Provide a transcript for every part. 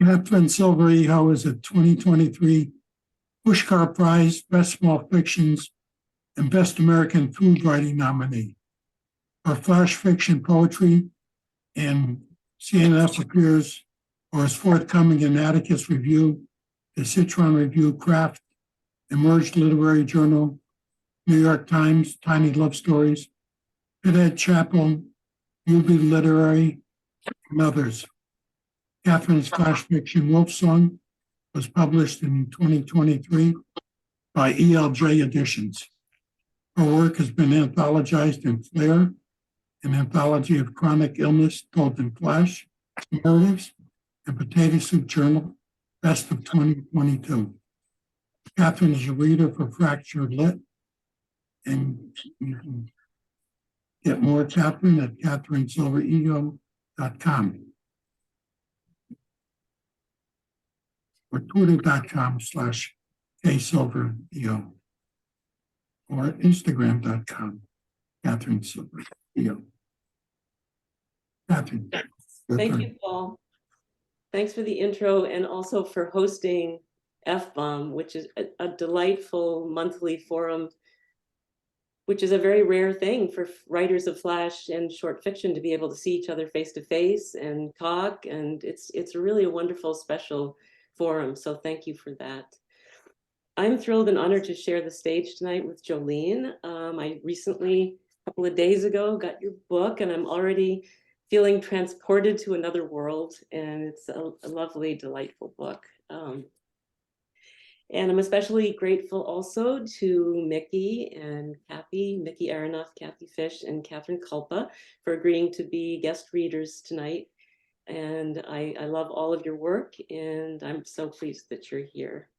Catherine Silver-Eho is a 2023 Pushcart Prize Best Small Fictions and Best American Food Writing nominee. Her flash fiction poetry and CNF appears or is forthcoming in Atticus Review, the Citron Review, Craft, Emerged Literary Journal, New York Times, Tiny Love Stories, Pitt Chapel, UB Literary, and others. Catherine's flash fiction Wolf Song was published in 2023 by ELJ Editions. Her work has been anthologized in Flair, an anthology of chronic illness told in flash narratives, and Potato Soup Journal, Best of 2022. Catherine is a reader for Fractured Lit, and you can get more Catherine at catherinesilverego.com or twitter.com/ksilverego or instagram.com, Catherine Silverego. Catherine. Thank you, Paul. Thanks for the intro and also for hosting FBOMB, which is a delightful monthly forum, which is a very rare thing for writers of flash and short fiction to be able to see each other face to face and talk. And it's really a wonderful, special forum. So thank you for that. I'm thrilled and honored to share the stage tonight with Jolene. I recently, a couple of days ago, got your book, and I'm already feeling transported to another world, and it's a lovely, delightful book. And I'm especially grateful also to Mickey and Kathy, Mickey Aronoff, Kathy Fish, and Catherine Kulpa for agreeing to be guest readers tonight. And I love all of your work, and I'm so pleased that you're here.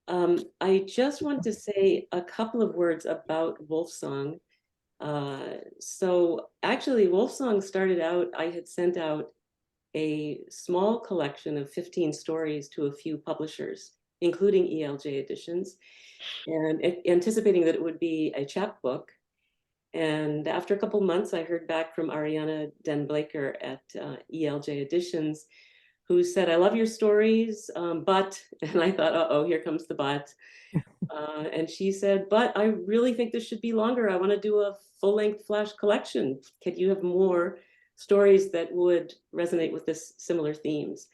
I just want to say a couple of words about Wolfsong. So actually, Wolfsong started out, I had sent out a small collection of 15 stories to a few publishers, including ELJ Editions, and anticipating that it would be a chapbook. And after a couple months, I heard back from Ariana Den Blaker at ELJ Editions, who said, "I love your stories, but," and I thought, uh-oh, here comes the but. And she said, "But I really think this should be longer. I want to do a full-length flash collection. Could you have more stories that would resonate with this similar themes?"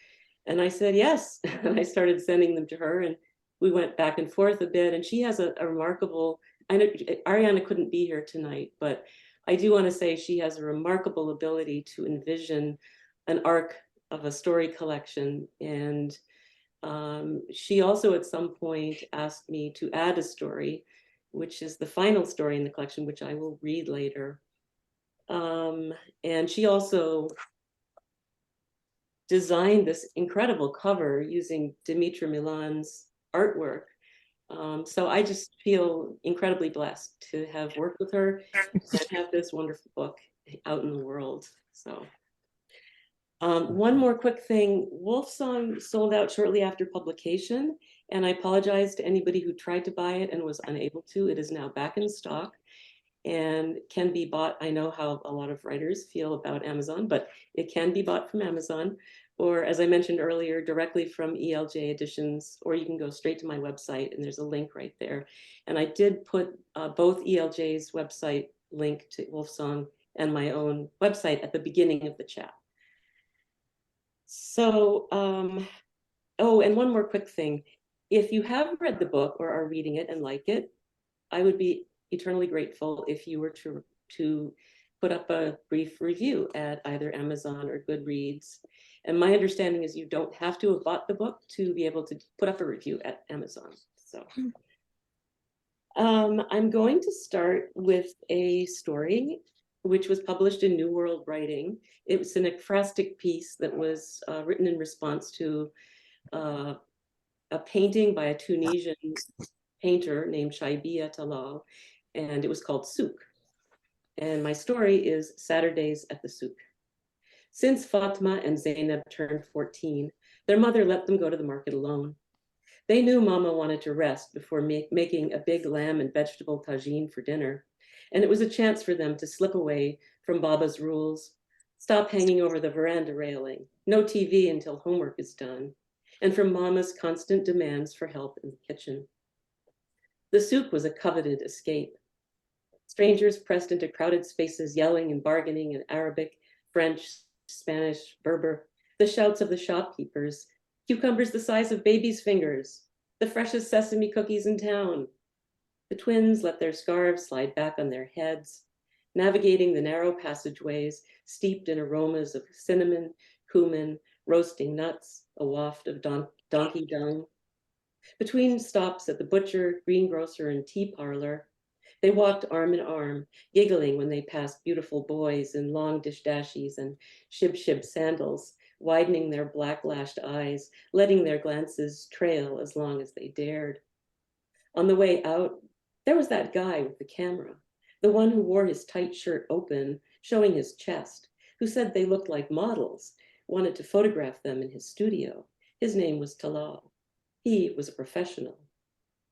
And I said, yes. And I started sending them to her, and we went back and forth a bit. And she has a remarkable, I know Ariana couldn't be here tonight, but I do want to say she has a remarkable ability to envision an arc of a story collection. And she also at some point asked me to add a story, which is the final story in the collection, which I will read later. And she also designed this incredible cover using Dimitra Milan's artwork. So I just feel incredibly blessed to have worked with her and have this wonderful book out in the world. So one more quick thing, Wolfsong sold out shortly after publication, and I apologize to anybody who tried to buy it and was unable to. It is now back in stock and can be bought. I know how a lot of writers feel about Amazon, but it can be bought from Amazon, or as I mentioned earlier, directly from ELJ Editions, or you can go straight to my website and there's a link right there. And I did put both ELJ's website link to Wolfsong and my own website at the beginning of the chat. So, oh, and one more quick thing. If you have read the book or are reading it and like it, I would be eternally grateful if you were to put up a brief review at either Amazon or Goodreads. And my understanding is you don't have to have bought the book to be able to put up a review at Amazon. So I'm going to start with a story which was published in New World Writing. It was an ekphrastic piece that was written in response to a painting by a Tunisian painter named Shaibia Talal, and it was called Souk. And my story is Saturdays at the Souk. Since Fatma and Zainab turned 14, their mother let them go to the market alone. They knew Mama wanted to rest before making a big lamb and vegetable tagine for dinner, and it was a chance for them to slip away from Baba's rules, Stop hanging over the veranda railing. No TV until homework is done. And from Mama's constant demands for help in the kitchen. The soup was a coveted escape. Strangers pressed into crowded spaces, yelling and bargaining in Arabic, French, Spanish, Berber. The shouts of the shopkeepers. Cucumbers the size of babies' fingers. The freshest sesame cookies in town. The twins let their scarves slide back on their heads, navigating the narrow passageways steeped in aromas of cinnamon, cumin, roasting nuts, a waft of donkey dung. Between stops at the butcher, greengrocer, and tea parlor, they walked arm in arm, giggling when they passed beautiful boys in long dishdashies and shib-shib sandals, widening their black-lashed eyes, letting their glances trail as long as they dared. On the way out, there was that guy with the camera, the one who wore his tight shirt open, showing his chest, who said they looked like models, wanted to photograph them in his studio. His name was Talal. He was a professional.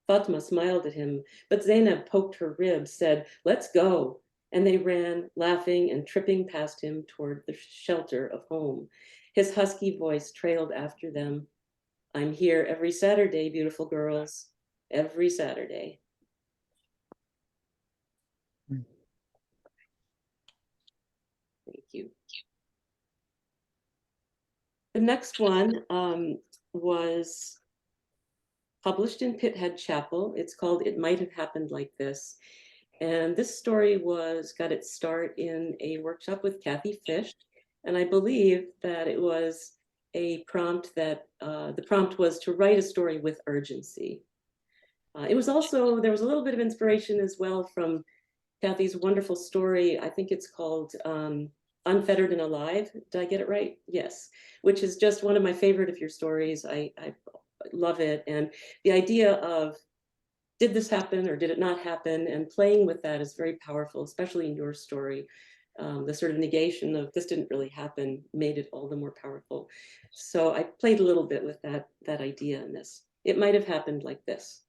Fatma smiled at him, but Zainab poked her ribs, said, "Let's go." And they ran, laughing and tripping past him toward the shelter of home. His husky voice trailed after them. "I'm here every Saturday, beautiful girls, every Saturday." Thank you. The next one was published in Pithead Chapel. It's called It Might Have Happened Like This. And this story got its start in a workshop with Kathy Fish. And I believe that it was a prompt that the prompt was to write a story with urgency. It was also, there was a little bit of inspiration as well from Kathy's wonderful story. I think it's called Unfettered and Alive. Did I get it right? Yes, which is just one of my favorite of your stories. I love it. And the idea of, did this happen or did it not happen? And playing with that is very powerful, especially in your story. The sort of negation of this didn't really happen made it all the more powerful. So I played a little bit with that idea in this. It might have happened like this.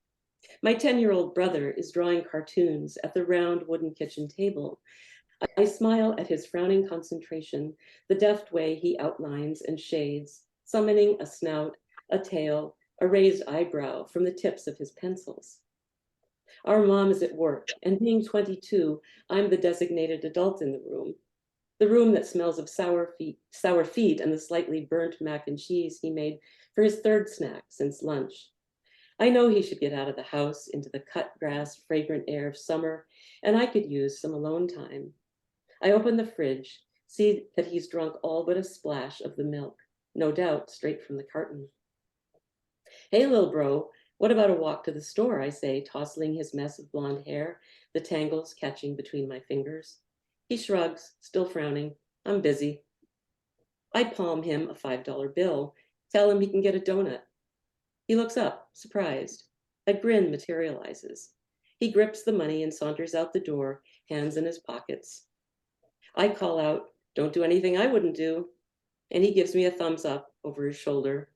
My 10-year-old brother is drawing cartoons at the round wooden kitchen table. I smile at his frowning concentration, the deft way he outlines and shades, summoning a snout, a tail, a raised eyebrow from the tips of his pencils. Our mom is at work, and being 22, I'm the designated adult in the room that smells of sour feet and the slightly burnt mac and cheese he made for his third snack since lunch. I know he should get out of the house into the cut grass, fragrant air of summer, and I could use some alone time. I open the fridge, see that he's drunk all but a splash of the milk, no doubt straight from the carton. "Hey, little bro, what about a walk to the store?" I say, tousling his mess of blonde hair, the tangles catching between my fingers. He shrugs, still frowning. "I'm busy." I palm him a $5 bill, tell him he can get a donut. He looks up, surprised. A grin materializes. He grips the money and saunters out the door, hands in his pockets. I call out, "Don't do anything I wouldn't do." And he gives me a thumbs up over his shoulder.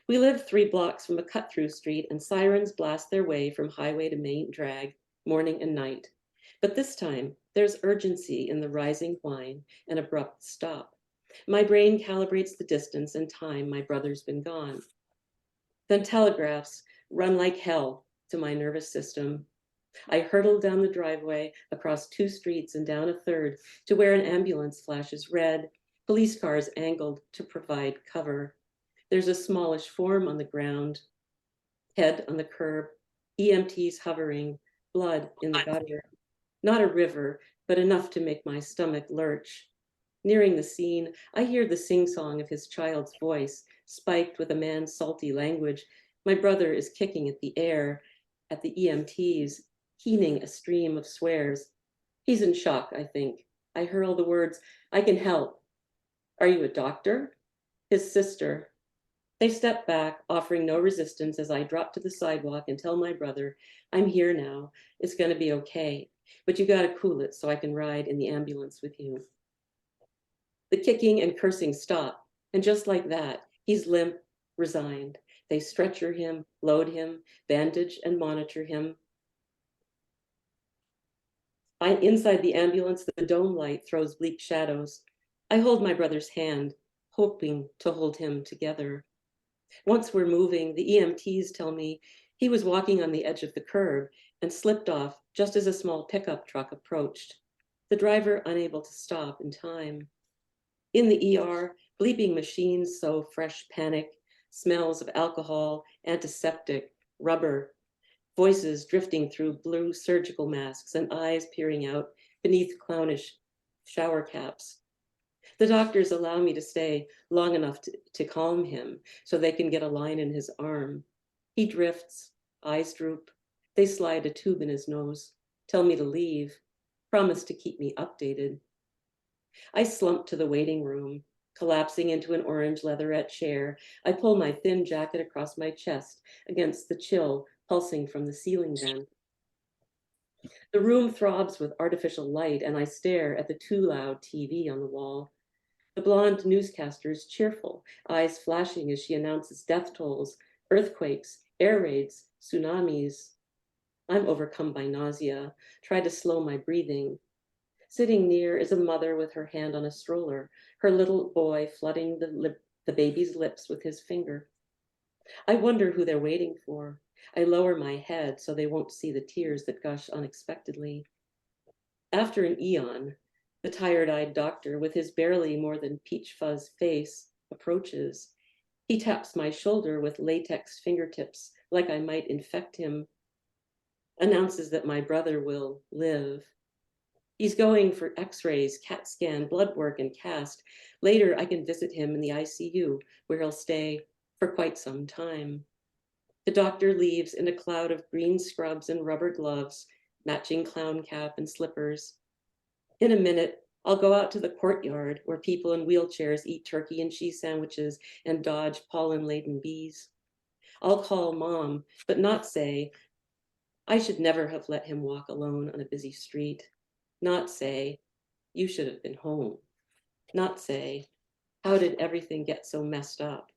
We live 3 blocks from a cut-through street, and sirens blast their way from highway to main drag, morning and night. But this time, there's urgency in the rising whine and abrupt stop. My brain calibrates the distance and time my brother's been gone. Then telegraphs run like hell to my nervous system. I hurtle down the driveway, across 2 streets and down a third to where an ambulance flashes red, police cars angled to provide cover. There's a smallish form on the ground, head on the curb, EMTs hovering, blood in the gutter. Not a river, but enough to make my stomach lurch. Nearing the scene, I hear the sing-song of his child's voice, spiked with a man's salty language. My brother is kicking at the air, at the EMTs, keening a stream of swears. He's in shock, I think. I hurl the words, "I can help." "Are you a doctor?" "His sister." They step back, offering no resistance as I drop to the sidewalk and tell my brother, "I'm here now. It's going to be okay. But you got to cool it so I can ride in the ambulance with you." The kicking and cursing stop, and just like that, he's limp, resigned. They stretcher him, load him, bandage and monitor him. Inside the ambulance, the dome light throws bleak shadows. I hold my brother's hand, hoping to hold him together. Once we're moving, the EMTs tell me he was walking on the edge of the curb and slipped off just as a small pickup truck approached, the driver unable to stop in time. In the ER, bleeping machines sow fresh panic, smells of alcohol, antiseptic, rubber, voices drifting through blue surgical masks and eyes peering out beneath clownish shower caps. The doctors allow me to stay long enough to calm him so they can get a line in his arm. He drifts, eyes droop. They slide a tube in his nose, tell me to leave, promise to keep me updated. I slump to the waiting room, collapsing into an orange leatherette chair. I pull my thin jacket across my chest against the chill pulsing from the ceiling vent. The room throbs with artificial light, and I stare at the too loud TV on the wall. The blonde newscaster is cheerful, eyes flashing as she announces death tolls, earthquakes, air raids, tsunamis. I'm overcome by nausea, try to slow my breathing. Sitting near is a mother with her hand on a stroller, her little boy flooding the baby's lips with his finger. I wonder who they're waiting for. I lower my head so they won't see the tears that gush unexpectedly. After an eon, the tired-eyed doctor, with his barely more than peach fuzz face, approaches. He taps my shoulder with latex fingertips, like I might infect him, announces that my brother will live. He's going for x-rays, CAT scan, blood work, and cast. Later, I can visit him in the ICU, where he'll stay for quite some time. The doctor leaves in a cloud of green scrubs and rubber gloves, matching clown cap and slippers. In a minute, I'll go out to the courtyard where people in wheelchairs eat turkey and cheese sandwiches and dodge pollen-laden bees. I'll call Mom, but not say, I should never have let him walk alone on a busy street. Not say, you should have been home. Not say, how did everything get so messed up?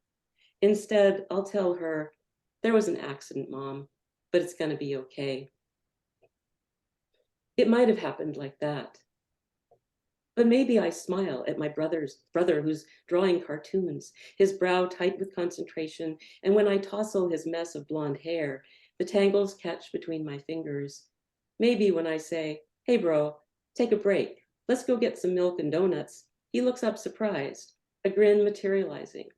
Instead, I'll tell her, there was an accident, Mom, but it's gonna be okay. It might have happened like that. But maybe I smile at my brother who's drawing cartoons, his brow tight with concentration, and when I tousle his mess of blonde hair, the tangles catch between my fingers. Maybe when I say, hey bro, take a break, let's go get some milk and donuts, he looks up surprised, a grin materializing,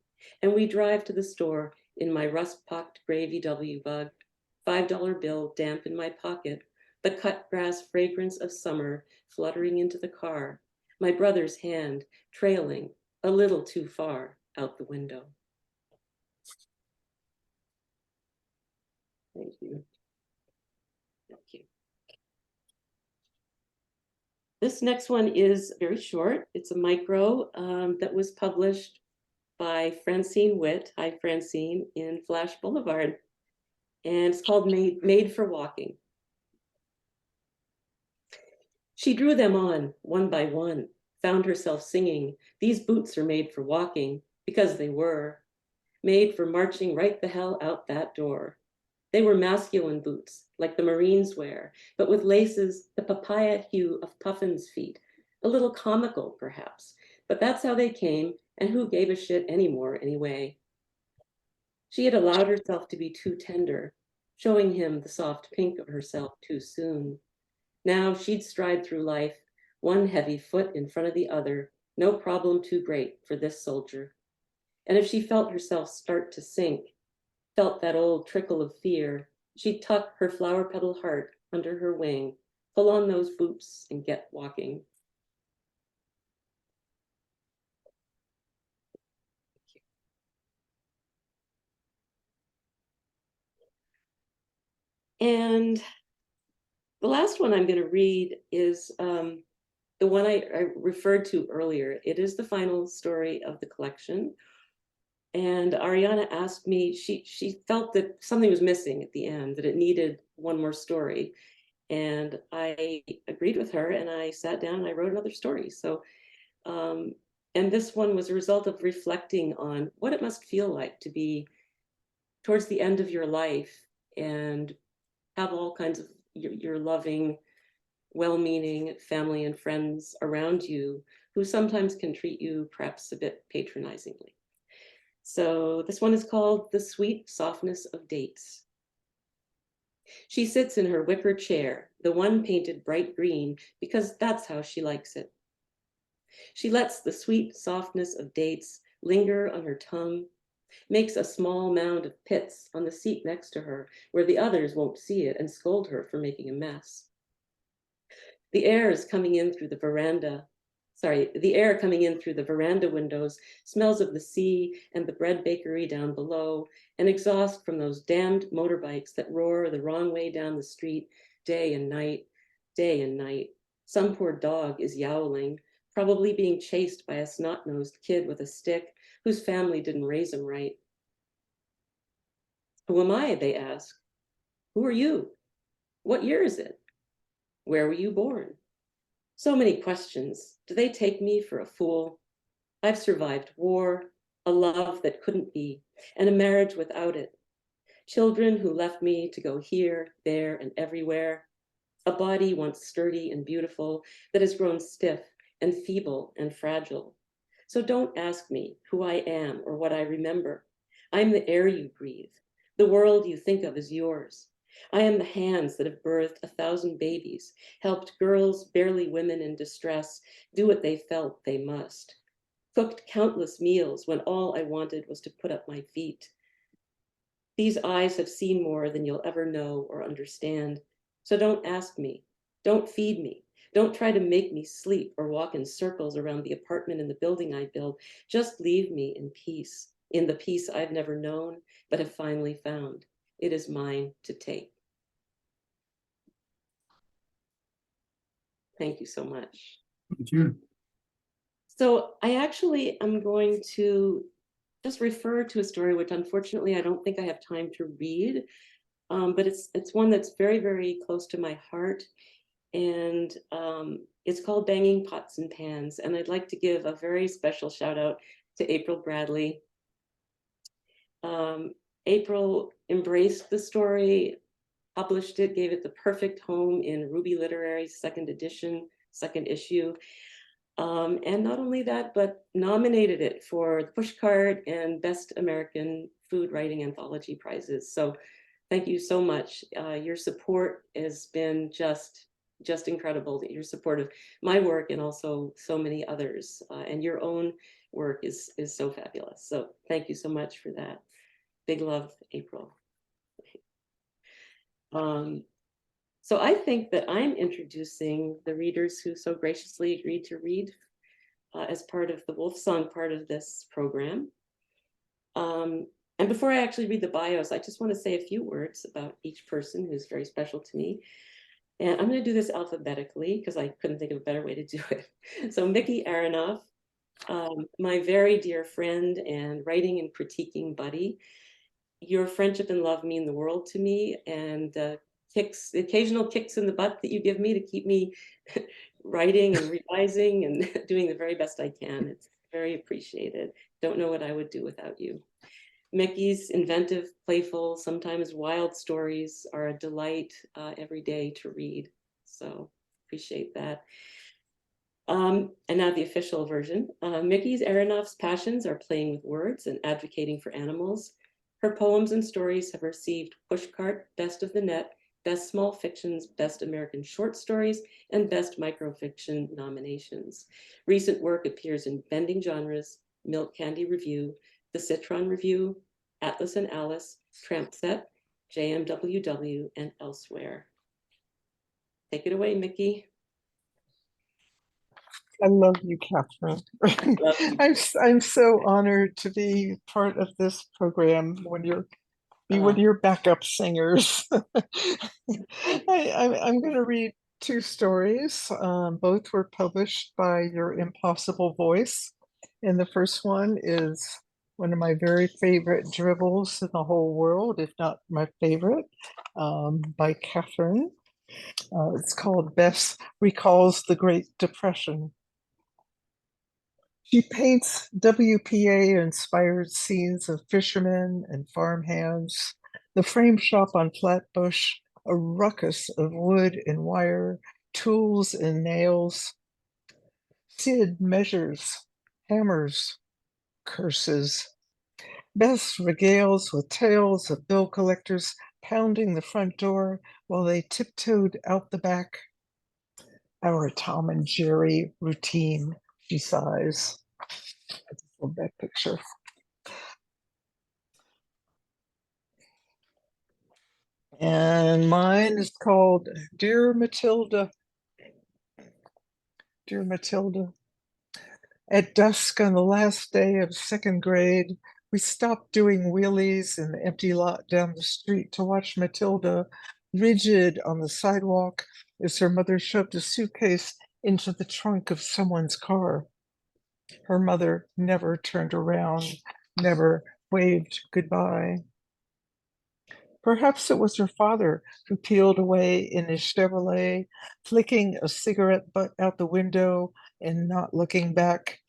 and we drive to the store in my rust-pocked gray VW Bug, $5 bill damp in my pocket, the cut grass fragrance of summer fluttering into the car, my brother's hand trailing a little too far out the window. Thank you. Thank you. This next one is very short. It's a micro that was published by Francine Witt, hi Francine, in Flash Boulevard. And it's called Made for Walking. She drew them on one by one, found herself singing, these boots are made for walking, because they were, made for marching right the hell out that door. They were masculine boots, like the Marines wear, but with laces the papaya hue of Puffin's feet, a little comical perhaps, but that's how they came, and who gave a shit anymore anyway. She had allowed herself to be too tender, showing him the soft pink of herself too soon. Now she'd stride through life, one heavy foot in front of the other, no problem too great for this soldier. And if she felt herself start to sink, felt that old trickle of fear, she'd tuck her flower petal heart under her wing, pull on those boots and get walking. And the last one I'm going to read is the one I referred to earlier. It is the final story of the collection. And Ariana asked me, she felt that something was missing at the end, that it needed one more story. And I agreed with her, and I sat down and I wrote another story. So, and this one was a result of reflecting on what it must feel like to be towards the end of your life and have all kinds of your loving, well-meaning family and friends around you who sometimes can treat you perhaps a bit patronizingly. So this one is called The Sweet Softness of Dates. She sits in her wicker chair, the one painted bright green, because that's how she likes it. She lets the sweet softness of dates linger on her tongue, makes a small mound of pits on the seat next to her where the others won't see it and scold her for making a mess. The air is coming in through the veranda. The air coming in through the veranda windows smells of the sea and the bread bakery down below, and exhaust from those damned motorbikes that roar the wrong way down the street day and night, day and night. Some poor dog is yowling, probably being chased by a snot-nosed kid with a stick whose family didn't raise him right. Who am I? They ask. Who are you? What year is it? Where were you born? So many questions. Do they take me for a fool? I've survived war, a love that couldn't be, and a marriage without it. Children who left me to go here, there, and everywhere. A body once sturdy and beautiful that has grown stiff and feeble and fragile. So don't ask me who I am or what I remember. I'm the air you breathe, the world you think of as yours. I am the hands that have birthed 1,000 babies, helped girls, barely women in distress, do what they felt they must. Cooked countless meals when all I wanted was to put up my feet. These eyes have seen more than you'll ever know or understand. So don't ask me, don't feed me, don't try to make me sleep or walk in circles around the apartment and the building I built. Just leave me in peace, in the peace I've never known, but have finally found. It is mine to take. Thank you so much. Thank you. So I actually am going to just refer to a story, which unfortunately I don't think I have time to read, but it's one that's very, very close to my heart. And it's called Banging Pots and Pans. And I'd like to give a very special shout out to April Bradley. April embraced the story, published it, gave it the perfect home in Ruby Literary's second edition, second issue. And not only that, but nominated it for the Pushcart and Best American Food Writing Anthology prizes. So thank you so much. Your support has been just incredible. Your support of my work and also so many others, and your own work is so fabulous. So thank you so much for that. Big love, April. So I think that I'm introducing the readers who so graciously agreed to read as part of the Wolf Song part of this program. And before I actually read the bios, I just want to say a few words about each person who's very special to me. And I'm going to do this alphabetically because I couldn't think of a better way to do it. So Mickey Aronoff, my very dear friend and writing and critiquing buddy. Your friendship and love mean the world to me, and the occasional kicks in the butt that you give me to keep me writing and revising and doing the very best I can. It's very appreciated. Don't know what I would do without you. Mickey's inventive, playful, sometimes wild stories are a delight every day to read. So appreciate that. And now the official version. Mickey's Aronoff's passions are playing with words and advocating for animals. Her poems and stories have received Pushcart, Best of the Net, Best Small Fictions, Best American Short Stories, and Best Microfiction nominations. Recent work appears in Bending Genres, Milk Candy Review, The Citron Review, Atlas and Alice, Tramp Set, JMWW, and elsewhere. Take it away, Mickey. I love you, Catherine. Love you. I'm so honored to be part of this program when you're be one of your backup singers. I'm going to read two stories. Both were published by Your Impossible Voice. And the first one is one of my very favorite dribbles in the whole world, if not my favorite, by Catherine. It's called Bess Recalls the Great Depression. She paints WPA-inspired scenes of fishermen and farmhands, the frame shop on Flatbush, a ruckus of wood and wire, tools and nails. Sid measures, hammers, curses. Bess regales with tales of bill collectors pounding the front door while they tiptoed out the back. Our Tom and Jerry routine, she sighs. I just love that picture. And mine is called Dear Matilda. Dear Matilda. At dusk on the last day of second grade, we stopped doing wheelies in the empty lot down the street to watch Matilda, rigid on the sidewalk, as her mother shoved a suitcase into the trunk of someone's car. Her mother never turned around, never waved goodbye. Perhaps it was her father who peeled away in his Chevrolet, flicking a cigarette butt out the window and not looking back.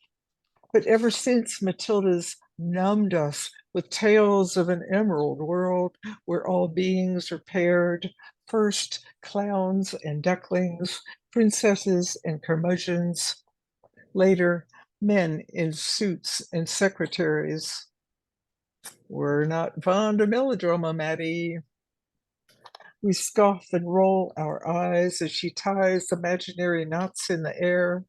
But ever since, Matilda's numbed us with tales of an emerald world where all beings are paired, first clowns and ducklings, princesses and curmudgeons, later men in suits and secretaries. We're not fond of melodrama, Maddie. We scoff and roll our eyes as she ties imaginary knots in the air.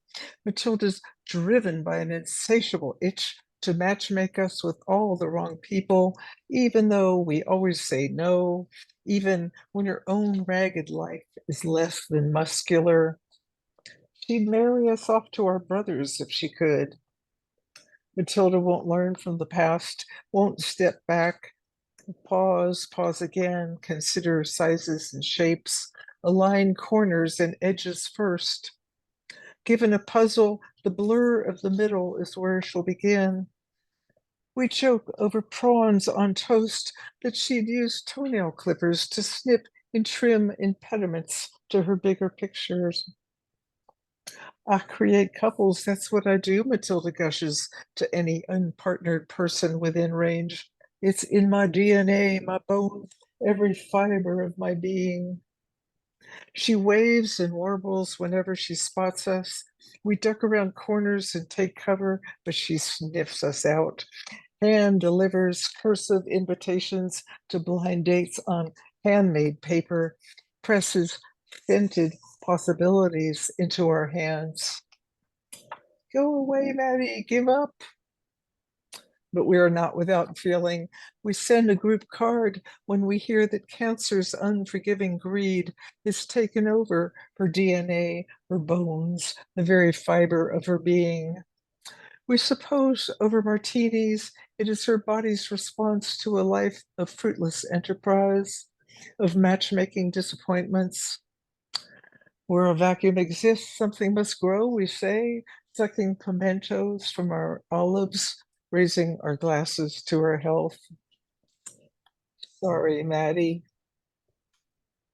Matilda's driven by an insatiable itch to matchmake us with all the wrong people, even though we always say no, even when her own ragged life is less than muscular. She'd marry us off to our brothers if she could. Matilda won't learn from the past, won't step back, pause again, consider sizes and shapes, align corners and edges first. Given a puzzle, the blur of the middle is where she'll begin. We joke over prawns on toast that she'd use toenail clippers to snip and trim impediments to her bigger pictures. I create couples, that's what I do, Matilda gushes to any unpartnered person within range. It's in my DNA, my bones, every fiber of my being. She waves and warbles whenever she spots us. We duck around corners and take cover, but she sniffs us out. Hand delivers cursive invitations to blind dates on handmade paper, presses scented possibilities into our hands. Go away, Maddie, give up. But we are not without feeling. We send a group card when we hear that cancer's unforgiving greed has taken over her DNA, her bones, the very fiber of her being. We suppose over martinis, it is her body's response to a life of fruitless enterprise, of matchmaking disappointments. Where a vacuum exists, something must grow, we say, sucking pimentos from our olives, raising our glasses to her health. Sorry, Maddie.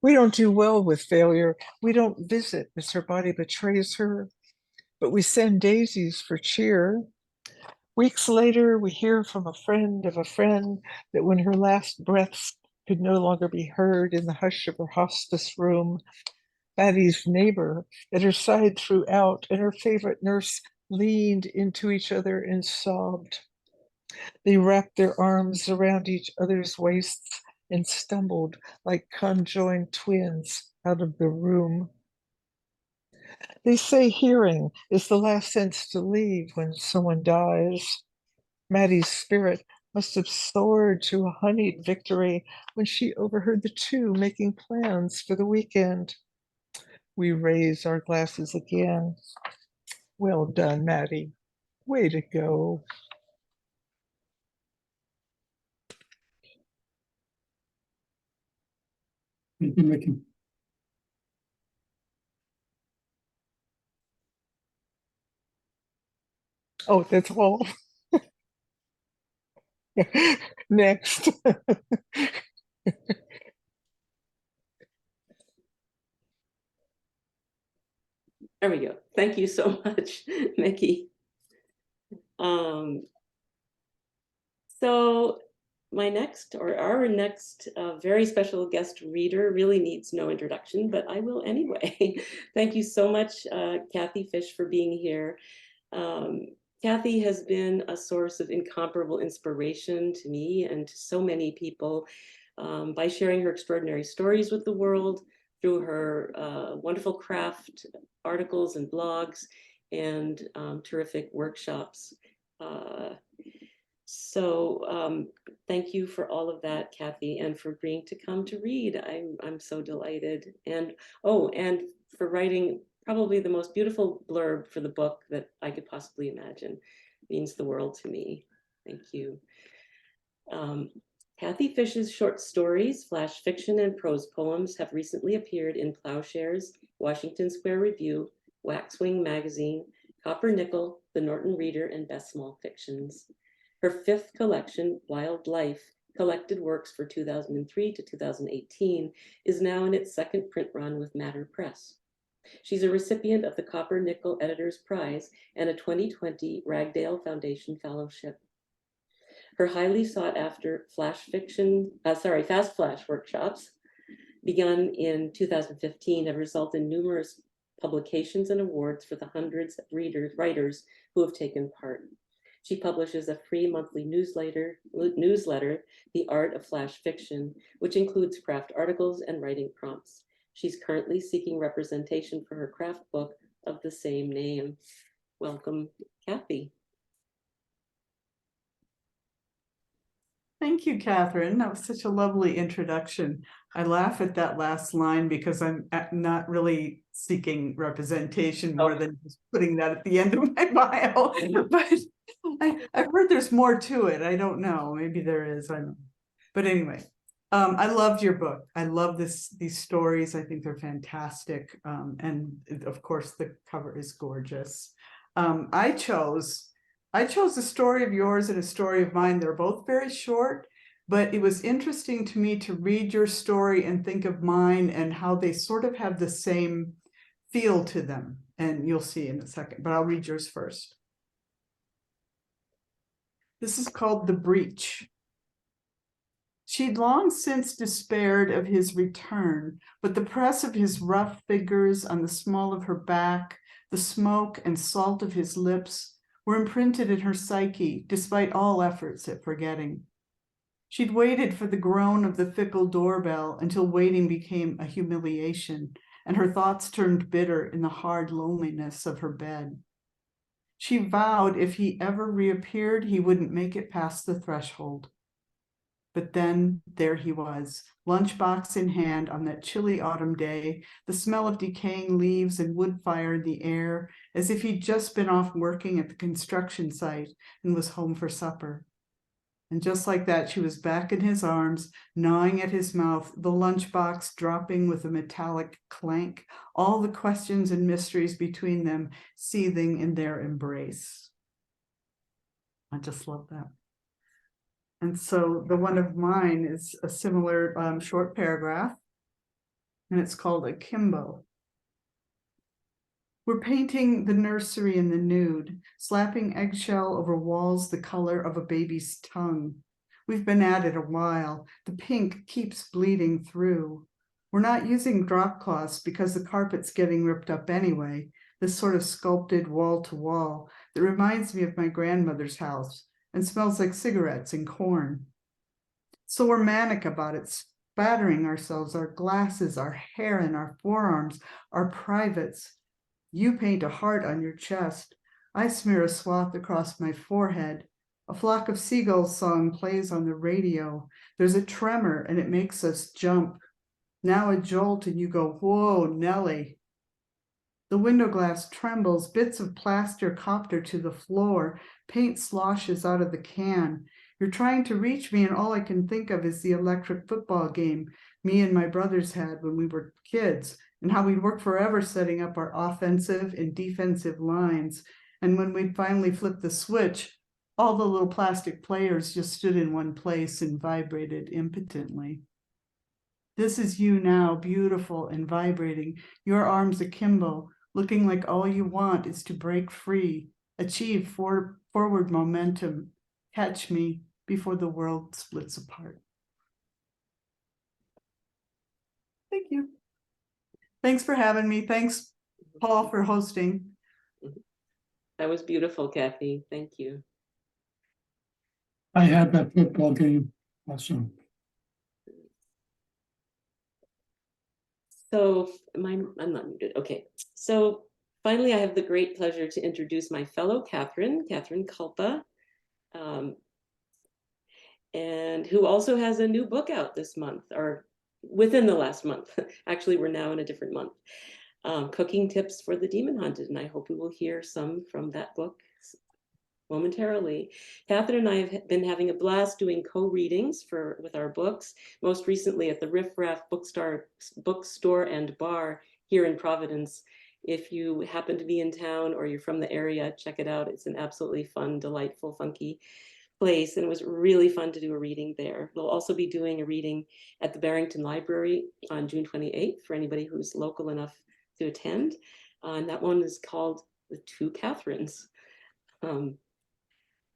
We don't do well with failure. We don't visit as her body betrays her, but we send daisies for cheer. Weeks later, we hear from a friend of a friend that when her last breaths could no longer be heard in the hush of her hospice room, Maddie's neighbor at her side threw out, and her favorite nurse leaned into each other and sobbed. They wrapped their arms around each other's waists and stumbled like conjoined twins out of the room. They say hearing is the last sense to leave when someone dies. Maddie's spirit must have soared to a honeyed victory when she overheard the two making plans for the weekend. We raise our glasses again. Well done, Maddie. Way to go. Thank you, Mickey. Oh, that's all. Next. There we go. Thank you so much, Mickey. So my next, or our next very special guest reader really needs no introduction, but I will anyway. Thank you so much, Kathy Fish, for being here. Kathy has been a source of incomparable inspiration to me and to so many people by sharing her extraordinary stories with the world through her wonderful craft articles and blogs and terrific workshops. So thank you for all of that, Kathy, and for agreeing to come to read. I'm so delighted. And oh, and for writing probably the most beautiful blurb for the book that I could possibly imagine. It means the world to me. Thank you. Kathy Fish's short stories, flash fiction, and prose poems have recently appeared in Plowshares, Washington Square Review, Waxwing Magazine, Copper Nickel, The Norton Reader, and Best Small Fictions. Her fifth collection, Wild Life, collected works for 2003 to 2018, is now in its second print run with Matter Press. She's a recipient of the Copper Nickel Editor's Prize and a 2020 Ragdale Foundation Fellowship. Her highly sought after fast flash workshops, begun in 2015, have resulted in numerous publications and awards for the hundreds of writers who have taken part. She publishes a free monthly newsletter, The Art of Flash Fiction, which includes craft articles and writing prompts. She's currently seeking representation for her craft book of the same name. Welcome, Kathy. Thank you, Catherine. That was such a lovely introduction. I laugh at that last line because I'm not really seeking representation more than just putting that at the end of my bio. But I've heard there's more to it. I don't know. Maybe there is. I don't know. But anyway, I loved your book. I love these stories. I think they're fantastic. And of course, the cover is gorgeous. I chose a story of yours and a story of mine. They're both very short, but it was interesting to me to read your story and think of mine and how they sort of have the same feel to them. And you'll see in a second, but I'll read yours first. This is called The Breach. She'd long since despaired of his return, but the press of his rough fingers on the small of her back, the smoke and salt of his lips, were imprinted in her psyche, despite all efforts at forgetting. She'd waited for the groan of the fickle doorbell until waiting became a humiliation, and her thoughts turned bitter in the hard loneliness of her bed. She vowed if he ever reappeared, he wouldn't make it past the threshold. But then there he was, lunchbox in hand on that chilly autumn day, the smell of decaying leaves and wood fire in the air, as if he'd just been off working at the construction site and was home for supper. And just like that, she was back in his arms, gnawing at his mouth, the lunchbox dropping with a metallic clank, all the questions and mysteries between them seething in their embrace. I just love that. And so the one of mine is a similar short paragraph, and it's called Akimbo. We're painting the nursery in the nude, slapping eggshell over walls the color of a baby's tongue. We've been at it a while. The pink keeps bleeding through. We're not using drop cloths because the carpet's getting ripped up anyway, this sort of sculpted wall to wall that reminds me of my grandmother's house and smells like cigarettes and corn. So we're manic about it, spattering ourselves, our glasses, our hair, and our forearms, our privates. You paint a heart on your chest. I smear a swath across my forehead. A flock of seagulls song plays on the radio. There's a tremor and it makes us jump. Now a jolt and you go, whoa, Nelly. The window glass trembles, bits of plaster copter to the floor, paint sloshes out of the can. You're trying to reach me and all I can think of is the electric football game me and my brothers had when we were kids and how we'd work forever setting up our offensive and defensive lines. And when we'd finally flip the switch, all the little plastic players just stood in one place and vibrated impotently. This is you now, beautiful and vibrating, your arms akimbo, looking like all you want is to break free, achieve forward momentum, catch me, before the world splits apart. Thank you. Thanks for having me. Thanks, Paul, for hosting. That was beautiful, Kathy. Thank you. I had that football game also. So I'm not muted. Okay. So finally, I have the great pleasure to introduce my fellow Catherine Kulpa, and who also has a new book out this month, or within the last month. Actually, we're now in a different month. Cooking Tips for the Demon Hunted, and I hope we will hear some from that book momentarily. Catherine and I have been having a blast doing co-readings with our books, most recently at the Riff Raff bookstore and bar here in Providence. If you happen to be in town or you're from the area, check it out. It's an absolutely fun, delightful, funky place, and it was really fun to do a reading there. We'll also be doing a reading at the Barrington Library on June 28th for anybody who's local enough to attend. And that one is called The Two Catherines.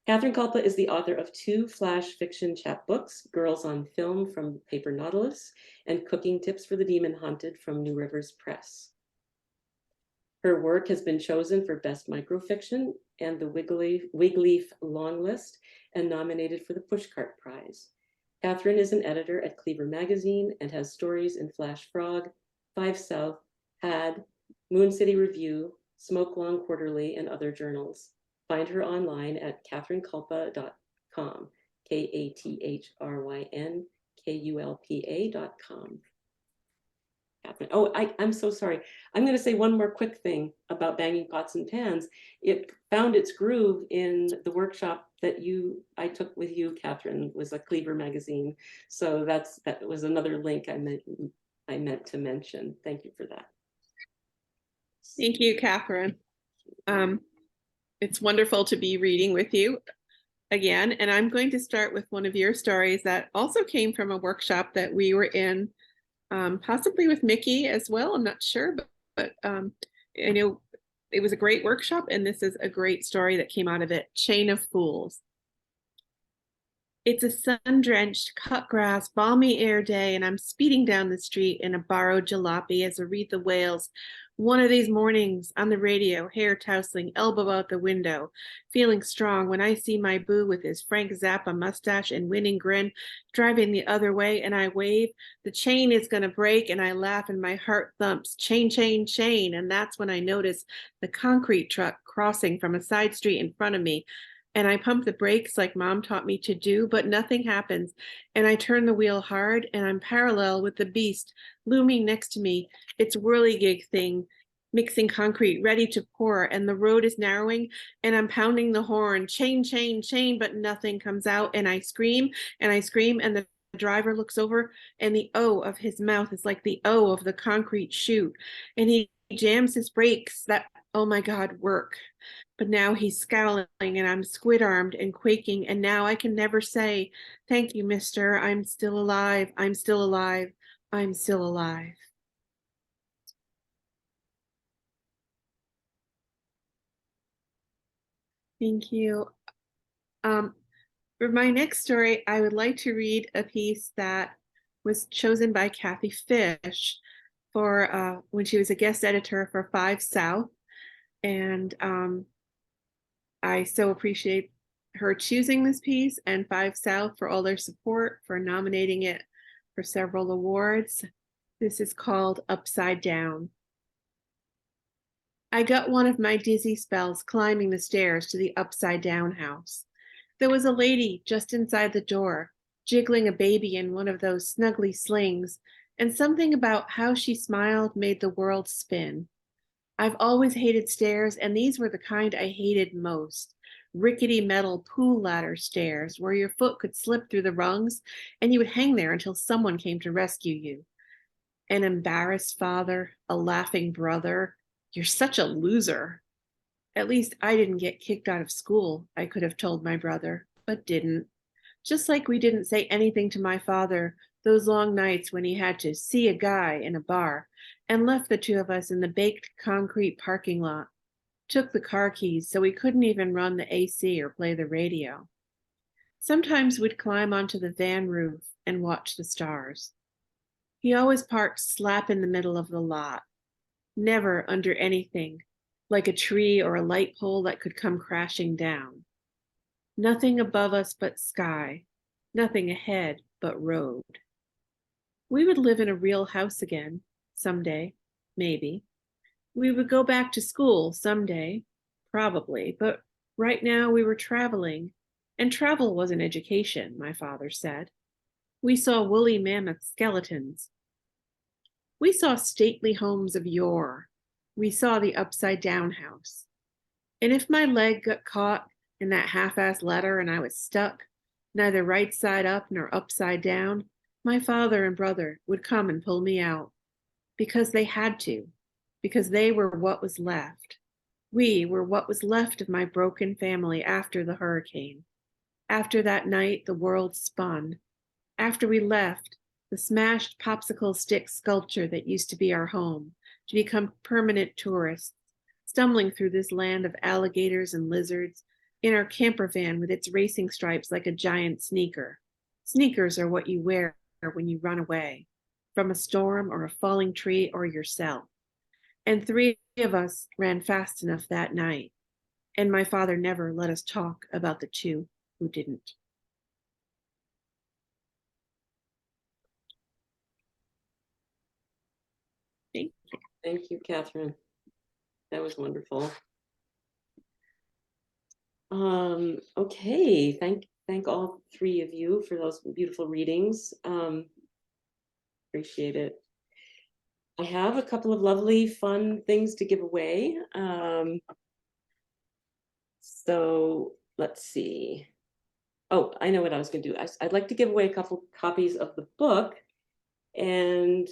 Catherine Kulpa is the author of 2 flash fiction chapbooks, Girls on Film from Paper Nautilus and Cooking Tips for the Demon Hunted from New Rivers Press. Her work has been chosen for Best Microfiction and the Wigleaf Long List and nominated for the Pushcart Prize. Catherine is an editor at Cleaver Magazine and has stories in Flash Frog, 5 South, Had, Moon City Review, Smoke Long Quarterly, and other journals. Find her online at katherinekulpa.com, KATHRYNKULPA.com. Catherine. Oh, I'm so sorry. I'm going to say one more quick thing about Banging Pots and Pans. It found its groove in the workshop that I took with you, Catherine, was a Cleaver magazine. So that was another link I meant to mention. Thank you for that. Thank you, Catherine. It's wonderful to be reading with you again, and I'm going to start with one of your stories that also came from a workshop that we were in, possibly with Mickey as well. I'm not sure, but I know it was a great workshop, and this is a great story that came out of it. Chain of Fools. It's a sun-drenched, cut-grass, balmy air day, and I'm speeding down the street in a borrowed jalopy as Aretha wails, "One of these mornings," on the radio, hair tousling, elbow out the window, feeling strong when I see my boo with his Frank Zappa mustache and winning grin driving the other way, and I wave. The chain is going to break, and I laugh, and my heart thumps, chain, chain, chain, and that's when I notice the concrete truck crossing from a side street in front of me. And I pump the brakes like Mom taught me to do, but nothing happens. And I turn the wheel hard, and I'm parallel with the beast looming next to me. It's whirligig thing, mixing concrete, ready to pour, and the road is narrowing, and I'm pounding the horn, chain, chain, chain, but nothing comes out. And I scream, and the driver looks over, and the O of his mouth is like the O of the concrete chute. And he jams his brakes that, oh my God, work. But now he's scowling, and I'm squid-armed and quaking, and now I can never say, "Thank you, mister, I'm still alive, I'm still alive, I'm still alive." Thank you. For my next story, I would like to read a piece that was chosen by Kathy Fish for when she was a guest editor for 5 South. And I so appreciate her choosing this piece and 5 South for all their support for nominating it for several awards. This is called Upside Down. I got one of my dizzy spells climbing the stairs to the Upside Down house. There was a lady just inside the door, jiggling a baby in one of those snuggly slings, and something about how she smiled made the world spin. I've always hated stairs, and these were the kind I hated most. Rickety metal pool ladder stairs where your foot could slip through the rungs and you would hang there until someone came to rescue you. An embarrassed father, a laughing brother. You're such a loser. At least I didn't get kicked out of school, I could have told my brother, but didn't. Just like we didn't say anything to my father those long nights when he had to see a guy in a bar and left the 2 of us in the baked concrete parking lot. Took the car keys so we couldn't even run the AC or play the radio. Sometimes we'd climb onto the van roof and watch the stars. He always parked slap in the middle of the lot, never under anything, like a tree or a light pole that could come crashing down. Nothing above us but sky, nothing ahead but road. We would live in a real house again, someday, maybe. We would go back to school someday, probably, but right now we were traveling, and travel was an education, my father said. We saw woolly mammoth skeletons. We saw stately homes of yore. We saw the upside down house. And if my leg got caught in that half-assed ladder and I was stuck, neither right side up nor upside down, my father and brother would come and pull me out. Because they had to. Because they were what was left. We were what was left of my broken family after the hurricane. After that night, the world spun. After we left, the smashed popsicle stick sculpture that used to be our home, to become permanent tourists, stumbling through this land of alligators and lizards in our camper van with its racing stripes like a giant sneaker. Sneakers are what you wear when you run away from a storm or a falling tree or yourself. And 3 of us ran fast enough that night. And my father never let us talk about the 2 who didn't. Thank you. Thank you, Catherine. That was wonderful. Okay, thank all 3 of you for those beautiful readings. Appreciate it. I have a couple of lovely, fun things to give away. So let's see. Oh, I know what I was going to do. I'd like to give away a couple copies of the book. And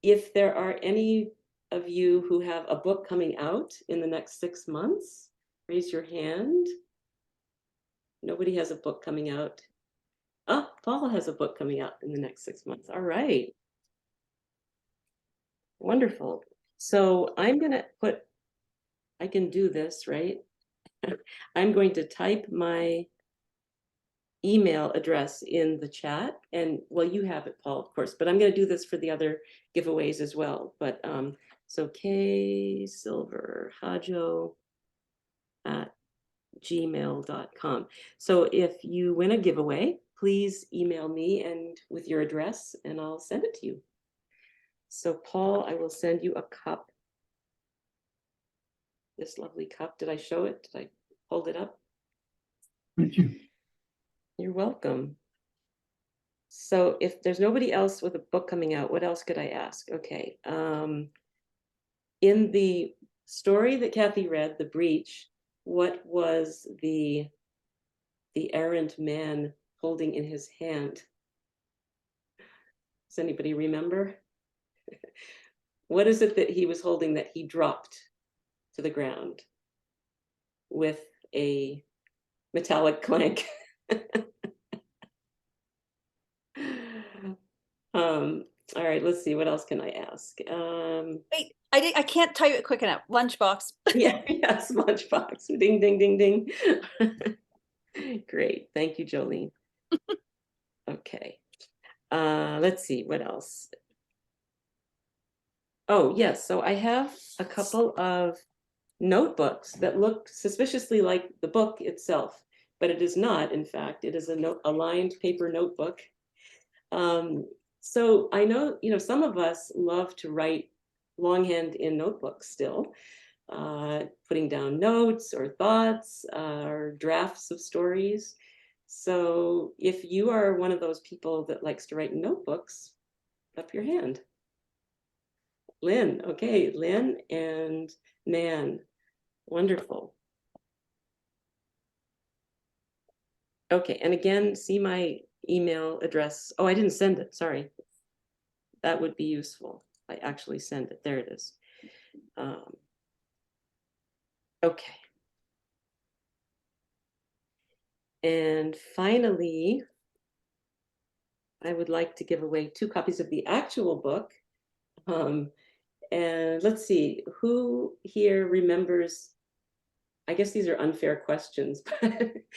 if there are any of you who have a book coming out in the next 6 months, raise your hand. Nobody has a book coming out. Oh, Paul has a book coming out in the next 6 months. All right. Wonderful. So I'm going to put, I can do this, right? I'm going to type my email address in the chat, and well, you have it, Paul, of course, but I'm going to do this for the other giveaways as well. But so ksilverhajo@gmail.com. So if you win a giveaway, please email me and with your address, and I'll send it to you. So Paul, I will send you a cup. This lovely cup. Did I show it? Did I hold it up? Thank you. You're welcome. So if there's nobody else with a book coming out, what else could I ask? Okay. In the story that Kathy read, The Breach, what was the errant man holding in his hand? Does anybody remember? What is it that he was holding that he dropped to the ground with a metallic clank? All right, let's see, what else can I ask? Wait, I can't type it quick enough. Lunchbox. Yes, lunchbox. Ding, ding, ding, ding. Great, thank you, Jolene. Okay, let's see, what else? Oh, yes, so I have a couple of notebooks that look suspiciously like the book itself, but it is not, in fact. It is a lined paper notebook. So I know, some of us love to write longhand in notebooks still, putting down notes or thoughts or drafts of stories. So if you are one of those people that likes to write in notebooks, put up your hand. Lynn, okay, Lynn and Nan, wonderful. Okay, and again, see my email address. Oh, I didn't send it, sorry. That would be useful. I actually sent it, there it is. Okay. And finally, I would like to give away 2 copies of the actual book. And let's see, who here remembers I guess these are unfair questions, but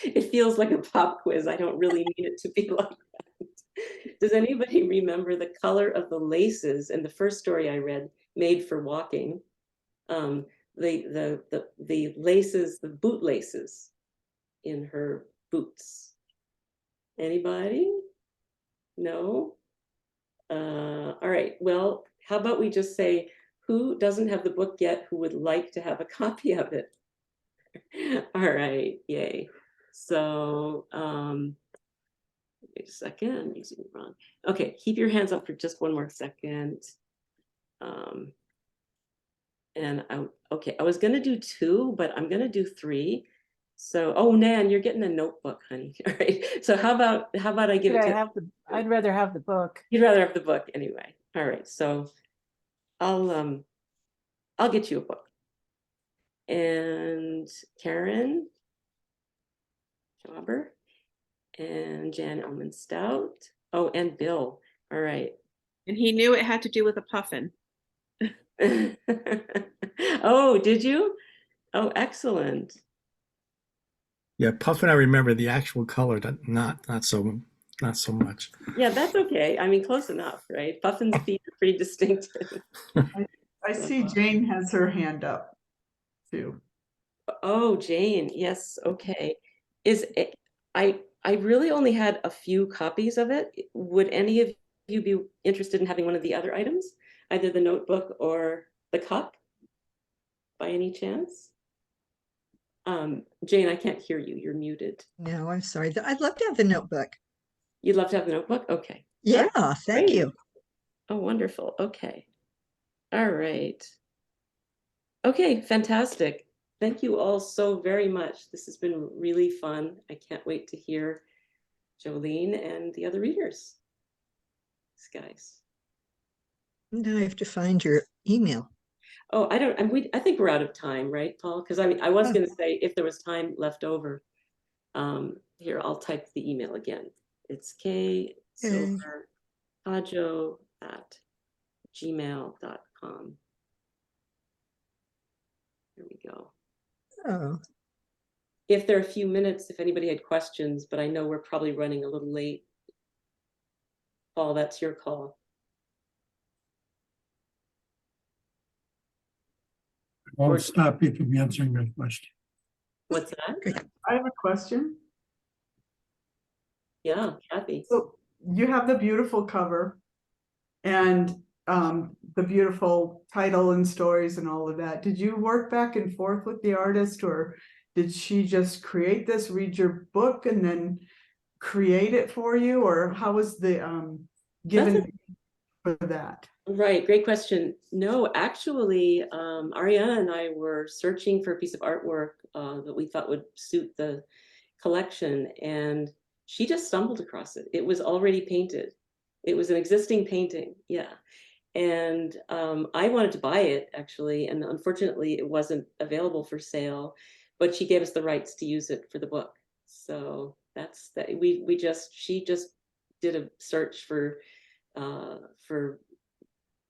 it feels like a pop quiz. I don't really mean it to be like that. Does anybody remember the color of the laces in the first story I read, Made for Walking? The laces, the boot laces in her boots. Anybody? No? All right, well, how about we just say, who doesn't have the book yet, who would like to have a copy of it? All right, yay. So, wait a second, I'm using it wrong. Okay, keep your hands up for just one more second. Okay, I was gonna do 2, but I'm gonna do 3. So, oh, Nan, you're getting a notebook, honey. All right. So how about I give it to I'd rather have the book. you'd rather have the book anyway. All right. So I'll get you a book. And Karen Jobber and Jan Elman Stout. Oh, and Bill. All right. And he knew it had to do with a puffin. Oh, did you? Oh, excellent. Yeah, puffin, I remember the actual color, not so much. Yeah, that's okay. I mean, close enough, right? Puffin's feet are pretty distinctive. I see Jane has her hand up too. Oh, Jane, yes, okay. I really only had a few copies of it. Would any of you be interested in having one of the other items, either the notebook or the cup, by any chance? Jane, I can't hear you. You're muted. No, I'm sorry. I'd love to have the notebook. You'd love to have the notebook? Okay. Yeah, All right, thank great. you. Oh, wonderful. Okay. All right. Okay, fantastic. Thank you all so very much. This has been really fun. I can't wait to hear Jolene and the other readers. Thanks, guys. Now I have to find your email. Oh, I think we're out of time, right, Paul? Because I mean, I was going to say if there was time left over. Here, I'll type the email again. It's ksilverpajo@gmail.com. Here we go. Oh, If there are a few minutes, if anybody had questions, but I know we're probably running a little late. Paul, that's your call. I'll stop you from answering that question. What's that? I have a question. Yeah, Kathy. So you have the beautiful cover and the beautiful title and stories and all of that. Did you work back and forth with the artist, or did she just create this, read your book, and then create it for you? Or how was the given for that? Right, great question. No, actually, Ariana and I were searching for a piece of artwork that we thought would suit the collection, and she just stumbled across it. It was already painted. It was an existing painting, yeah. And I wanted to buy it, actually, and unfortunately it wasn't available for sale, but she gave us the rights to use it for the book. So that's that. She just did a search for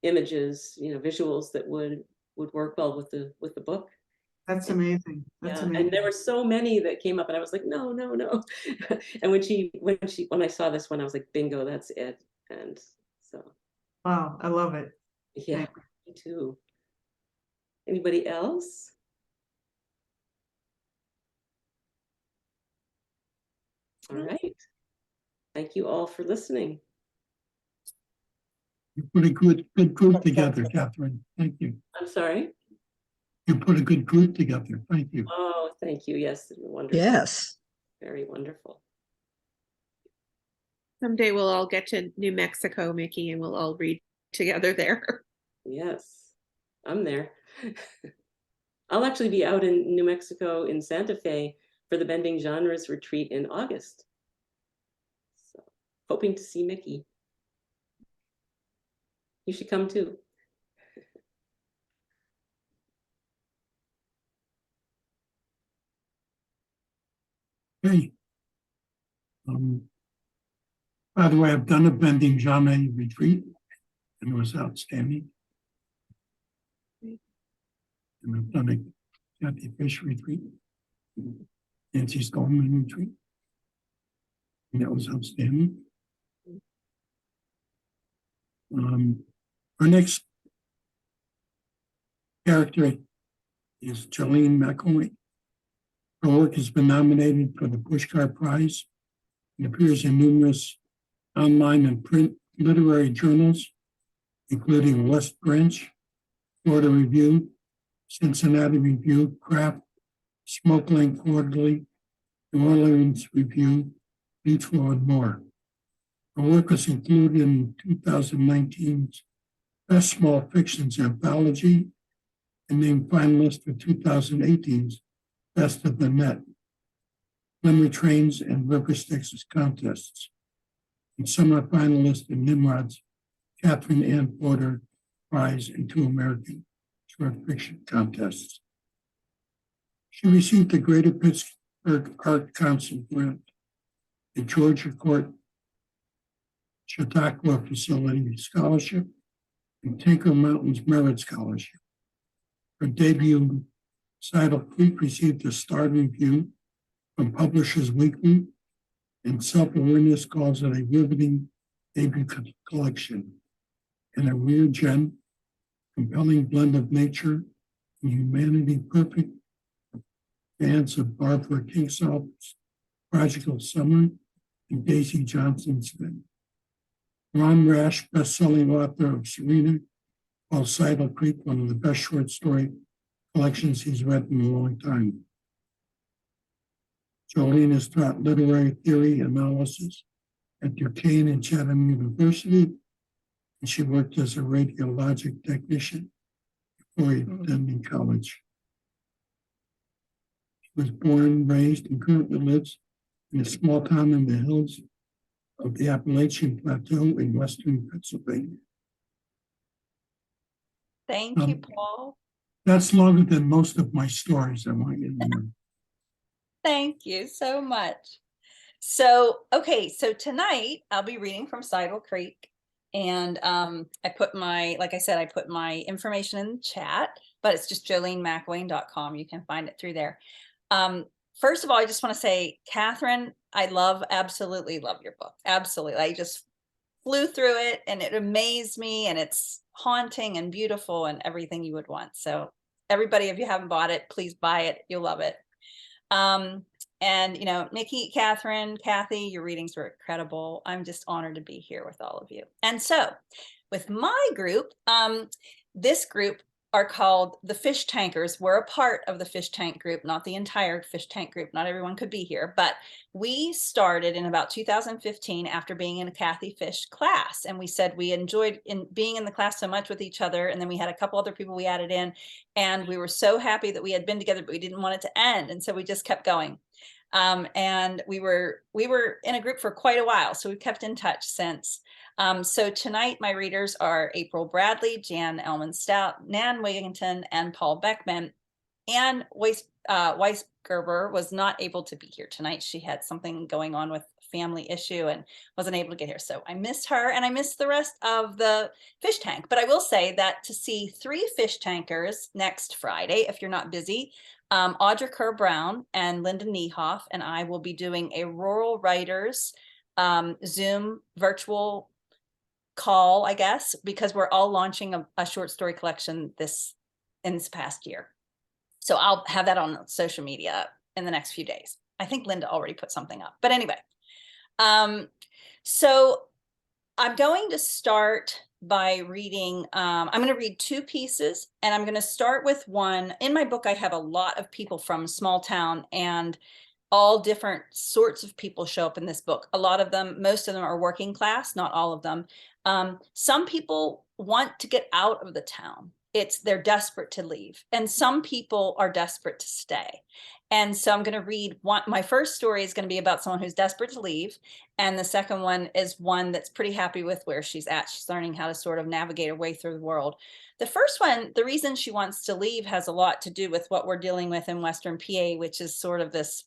images, visuals that would work well with the book. That's amazing. That's Yeah, amazing. and there were so many that came up, and I was like, no. And when I saw this one, I was like, bingo, that's it. And so, Wow, I love it. yeah, me too. Anybody else? All right. Thank you all for listening. You put a good group together, Catherine. Thank you. I'm sorry. You put a good group together. Thank you. Oh, thank you. Yes, wonderful. yes. Very wonderful. Someday we'll all get to New Mexico, Mickey, and we'll all read together there. Yes, I'm there. I'll actually be out in New Mexico in Santa Fe for the Bending Genres retreat in August. So, hoping to see Mickey. You should come too. Hey. By the way, I've done a bending genre retreat, and it was outstanding. And I've done a Kathy Fish retreat. Nancy Stallman retreat. And that was outstanding. Our next character is Jolene McElwain. Her work has been nominated for the Pushcart Prize. It appears in numerous online and print literary journals, including West Branch, Florida Review, Cincinnati Review, Craft, Smokeland Quarterly, New Orleans Review, Mutual, and more. Her work was included in 2019's Best Small Fictions Anthology and named finalist for 2018's Best of the Net, Memory Trains and River Styx contests, and summer finalist in Nimrod's Catherine Ann Porter Prize in 2 American Short Fiction contests. She received the Greater Pittsburgh Art Council grant, the Georgia Court Chautauqua Facility Scholarship, and Tinker Mountains Merit Scholarship. Her debut, Sidle Creek, received a star review from Publishers Weekly, and Self-Awareness calls it a riveting debut collection and a rare gem, compelling blend of nature and humanity, perfect fans of Barbara Kingsolver's Prodigal Summer and Daisy Johnson's Spin. Ron Rash, best-selling author of Serena, calls Sidle Creek one of the best short story collections he's read in a long time. Jolene has taught literary theory analysis at Duquesne and Chatham University, and she worked as a radiologic technician before attending college. She was born, raised, and currently lives in a small town in the hills of the Appalachian Plateau in western Pennsylvania. Thank you, Paul. That's longer than most of my stories, I want you to know. Thank you so much. So, okay, so tonight I'll be reading from Sidle Creek. And I put my, like I said, I put my information in the chat, but it's just jolenemcwain.com. You can find it through there. First of all, I just want to say, Catherine, I absolutely love your book. Absolutely. I just flew through it and it amazed me, and it's haunting and beautiful and everything you would want. So everybody, if you haven't bought it, please buy it. You'll love it. And, you know, Nikki, Catherine, Kathy, your readings were incredible. I'm just honored to be here with all of you. And so with my group, this group are called the Fish Tankers. We're a part of the Fish Tank group, not the entire Fish Tank group. Not everyone could be here, but we started in about 2015 after being in a Kathy Fish class. And we said we enjoyed being in the class so much with each other. And then we had a couple other people we added in, and we were so happy that we had been together, but we didn't want it to end. And so we just kept going. And we were in a group for quite a while, so we've kept in touch since. So tonight my readers are April Bradley, Jan Elman Stout, Nan Wigington, and Paul Beckman. Anne Weisgerber was not able to be here tonight. She had something going on with a family issue and wasn't able to get here. So I missed her, and I missed the rest of the Fish Tank. But I will say that to see 3 Fish Tankers next Friday, if you're not busy, Audra Kerr Brown and Linda Niehoff and I will be doing a Rural Writers Zoom virtual call, I guess, because we're all launching a short story collection in this past year. So I'll have that on social media in the next few days. I think Linda already put something up, but anyway. So I'm going to start by reading, I'm going to read 2 pieces, and I'm going to start with one. In my book, I have a lot of people from small town, and all different sorts of people show up in this book. A lot of them, most of them are working class, not all of them. Some people want to get out of the town. They're desperate to leave. And some people are desperate to stay. And so I'm going to read my first story is going to be about someone who's desperate to leave. And the second one is one that's pretty happy with where she's at. She's learning how to sort of navigate her way through the world. The first one, the reason she wants to leave has a lot to do with what we're dealing with in Western PA, which is sort of this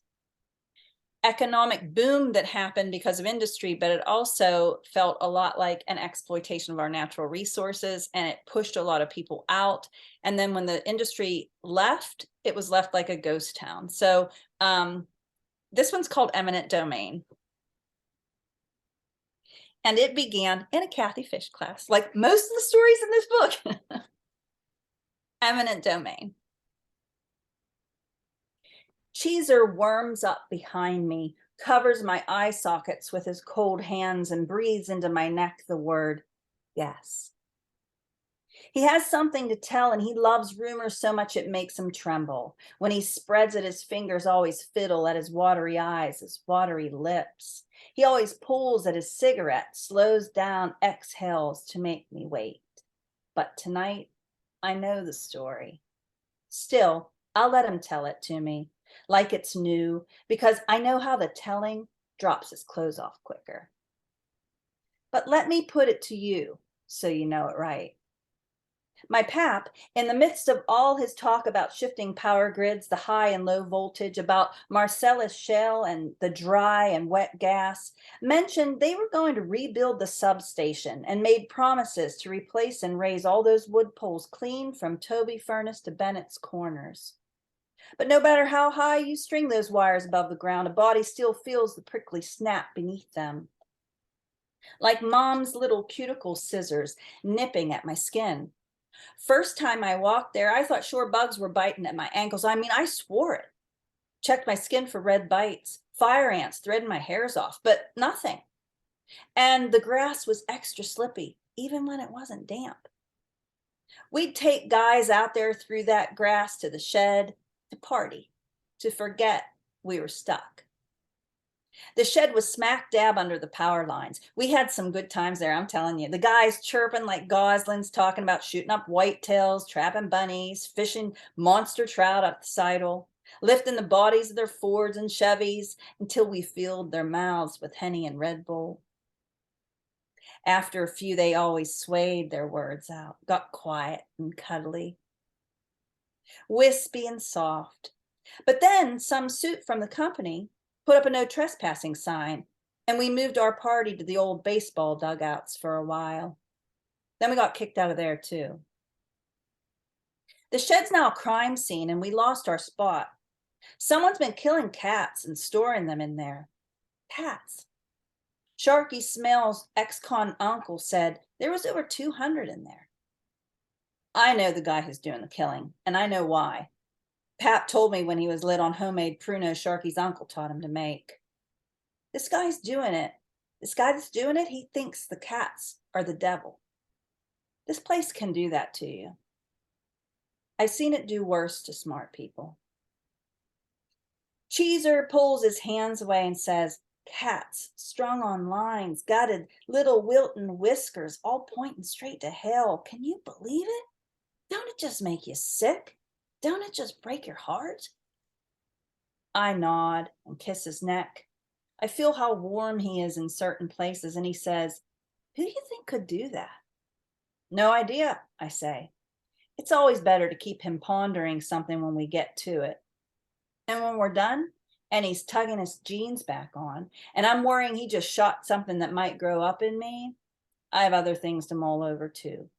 economic boom that happened because of industry, but it also felt a lot like an exploitation of our natural resources, and it pushed a lot of people out. And then when the industry left, it was left like a ghost town. So this one's called Eminent Domain. And it began in a Kathy Fish class, like most of the stories in this book. Eminent Domain. Cheeser worms up behind me, covers my eye sockets with his cold hands, and breathes into my neck the word, yes. He has something to tell, and he loves rumors so much it makes him tremble. When he spreads it, his fingers always fiddle at his watery eyes, his watery lips. He always pulls at his cigarette, slows down, exhales to make me wait. But tonight, I know the story. Still, I'll let him tell it to me, like it's new, because I know how the telling drops his clothes off quicker. But let me put it to you so you know it right. My pap, in the midst of all his talk about shifting power grids, the high and low voltage, about Marcellus Shale and the dry and wet gas, mentioned they were going to rebuild the substation and made promises to replace and raise all those wood poles clean from Toby Furnace to Bennett's Corners. But no matter how high you string those wires above the ground, a body still feels the prickly snap beneath them. Like Mom's little cuticle scissors nipping at my skin. First time I walked there, I thought sure bugs were biting at my ankles. I mean, I swore it. Checked my skin for red bites, fire ants threading my hairs off, but nothing. And the grass was extra slippy, even when it wasn't damp. We'd take guys out there through that grass to the shed, to party, to forget we were stuck. The shed was smack dab under the power lines. We had some good times there, I'm telling you. The guys chirping like goslings, talking about shooting up whitetails, trapping bunnies, fishing monster trout up the sidle, lifting the bodies of their Fords and Chevys until we filled their mouths with Henny and Red Bull. After a few, they always swayed their words out, got quiet and cuddly, wispy and soft. But then some suit from the company put up a no trespassing sign, and we moved our party to the old baseball dugouts for a while. Then we got kicked out of there too. The shed's now a crime scene, and we lost our spot. Someone's been killing cats and storing them in there. Cats. Sharky Smell's ex-con uncle said there was over 200 in there. I know the guy who's doing the killing, and I know why. Pap told me when he was lit on homemade pruno Sharky's uncle taught him to make. This guy's doing it. This guy that's doing it, he thinks the cats are the devil. This place can do that to you. I've seen it do worse to smart people. Cheeser pulls his hands away and says, cats strung on lines, gutted, little wilting whiskers, all pointing straight to hell. Can you believe it? Don't it just make you sick? Don't it just break your heart? I nod and kiss his neck. I feel how warm he is in certain places, and he says, who do you think could do that? No idea, I say. It's always better to keep him pondering something when we get to it. And when we're done, and he's tugging his jeans back on, and I'm worrying he just shot something that might grow up in me, I have other things to mull over too.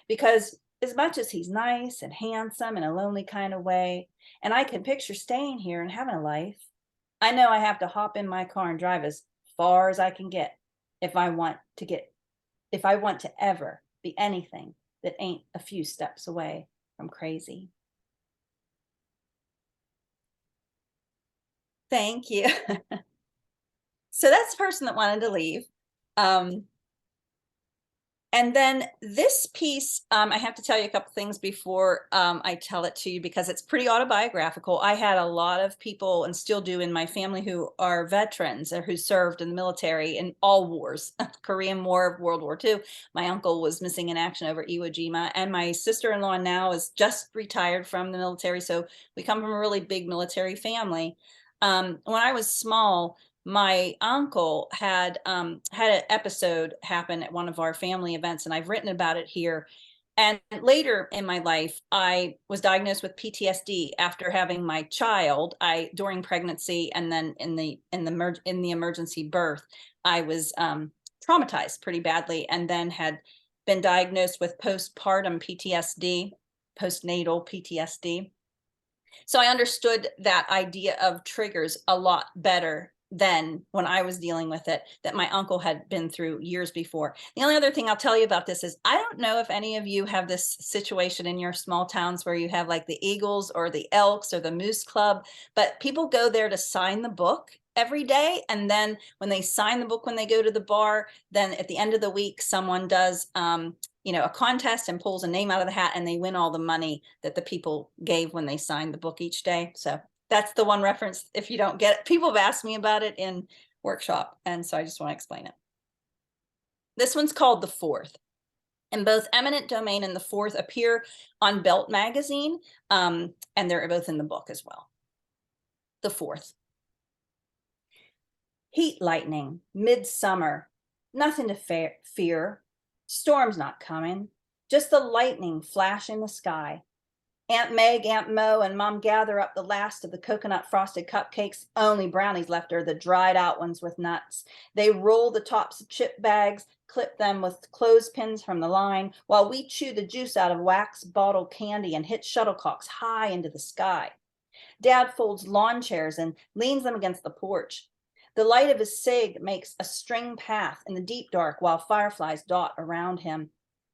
Because as much as he's nice and handsome in a lonely kind of way, and I can picture staying here and having a life, I know I have to hop in my car and drive as far as I can get if I want to ever be anything that ain't a few steps away from crazy. Thank you. So that's the person that wanted to leave. And then this piece, I have to tell you a couple things before I tell it to you, because it's pretty autobiographical. I had a lot of people, and still do in my family, who are veterans or who served in the military in all wars, Korean War, World War II. My uncle was missing in action over Iwo Jima, and my sister-in-law now is just retired from the military. So we come from a really big military family. When I was small, my uncle had an episode happen at one of our family events, and I've written about it here. And later in my life, I was diagnosed with PTSD after having my child. During pregnancy and then in the emergency birth, I was traumatized pretty badly, and then had been diagnosed with postpartum PTSD, postnatal PTSD. So I understood that idea of triggers a lot better than when I was dealing with it, that my uncle had been through years before. The only other thing I'll tell you about this is, I don't know if any of you have this situation in your small towns where you have like the Eagles or the Elks or the Moose Club, but people go there to sign the book every day. And then when they sign the book, when they go to the bar, then at the end of the week, someone does, a contest and pulls a name out of the hat, and they win all the money that the people gave when they signed the book each day. So that's the one reference. If you don't get it, people have asked me about it in workshop, and so I just want to explain it. This one's called The Fourth, and both Eminent Domain and The Fourth appear on Belt magazine, and they're both in the book as well. The Fourth. Heat lightning, midsummer, nothing to fear. Storm's not coming, just the lightning flash in the sky. Aunt Meg, Aunt Mo, and Mom gather up the last of the coconut frosted cupcakes. Only brownies left are the dried out ones with nuts. They roll the tops of chip bags, clip them with clothespins from the line, while we chew the juice out of wax bottle candy and hit shuttlecocks high into the sky. Dad folds lawn chairs and leans them against the porch. The light of his cig makes a string path in the deep dark while fireflies dot around him.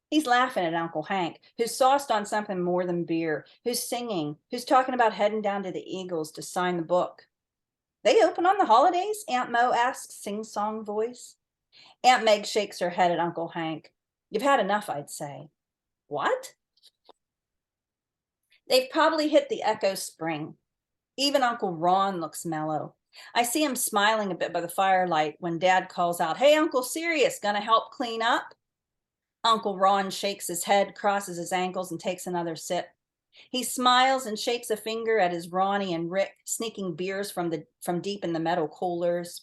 He's laughing at Uncle Hank, who's sauced on something more than beer, who's singing, who's talking about heading down to the Eagles to sign the book. They open on the holidays? Aunt Mo asks, sing-song voice. Aunt Meg shakes her head at Uncle Hank. You've had enough, I'd say. What? They've probably hit the Echo Spring. Even Uncle Ron looks mellow. I see him smiling a bit by the firelight when Dad calls out, "Hey, Uncle Sirius, gonna help clean up?" Uncle Ron shakes his head, crosses his ankles, and takes another sip. He smiles and shakes a finger at his Ronnie and Rick, sneaking beers from deep in the metal coolers.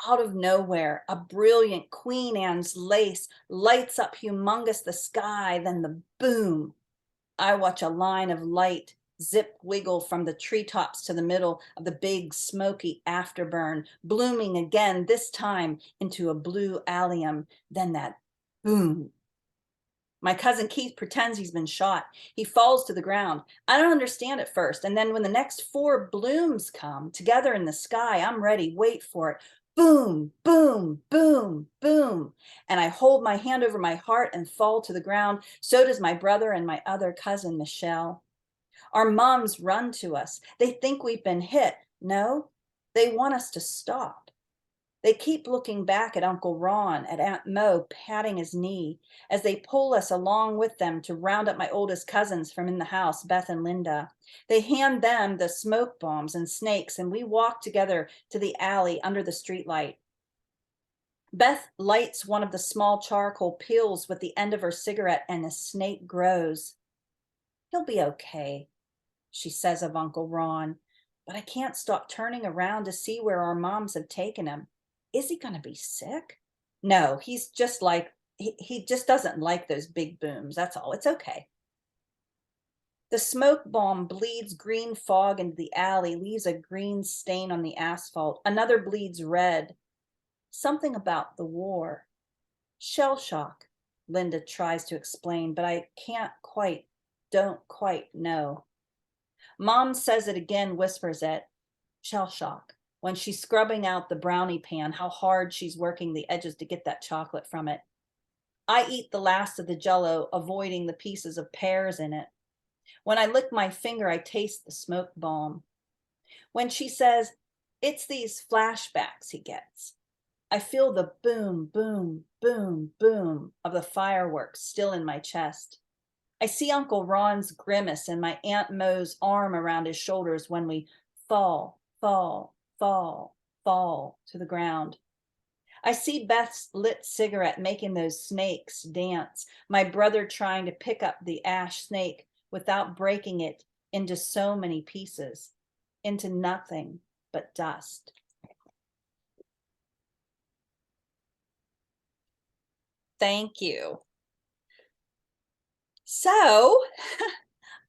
Out of nowhere, a brilliant Queen Anne's lace lights up humongous the sky, then the boom. I watch a line of light zip wiggle from the treetops to the middle of the big smoky afterburn, blooming again, this time into a blue allium, then that boom. My cousin Keith pretends he's been shot. He falls to the ground. I don't understand at first, and then when the next 4 blooms come together in the sky, I'm ready. Wait for it. Boom, boom, boom, boom. And I hold my hand over my heart and fall to the ground. So does my brother and my other cousin, Michelle. Our moms run to us. They think we've been hit. No, they want us to stop. They keep looking back at Uncle Ron, at Aunt Mo patting his knee, as they pull us along with them to round up my oldest cousins from in the house, Beth and Linda. They hand them the smoke bombs and snakes, and we walk together to the alley under the streetlight. Beth lights one of the small charcoal peels with the end of her cigarette, and the snake grows. He'll be okay, she says of Uncle Ron, but I can't stop turning around to see where our moms have taken him. Is he going to be sick? No, he's just like, he just doesn't like those big booms. That's all. It's okay. The smoke bomb bleeds green fog into the alley, leaves a green stain on the asphalt. Another bleeds red. Something about the war. Shell shock, Linda tries to explain, but I don't quite know. Mom says it again, whispers it. Shell shock. When she's scrubbing out the brownie pan, how hard she's working the edges to get that chocolate from it. I eat the last of the Jell-O, avoiding the pieces of pears in it. When I lick my finger, I taste the smoke bomb. When she says, it's these flashbacks he gets, I feel the boom, boom, boom, boom of the fireworks still in my chest. I see Uncle Ron's grimace and my Aunt Mo's arm around his shoulders when we fall, fall, fall, fall to the ground. I see Beth's lit cigarette making those snakes dance, my brother trying to pick up the ash snake without breaking it into so many pieces, into nothing but dust. Thank you. So,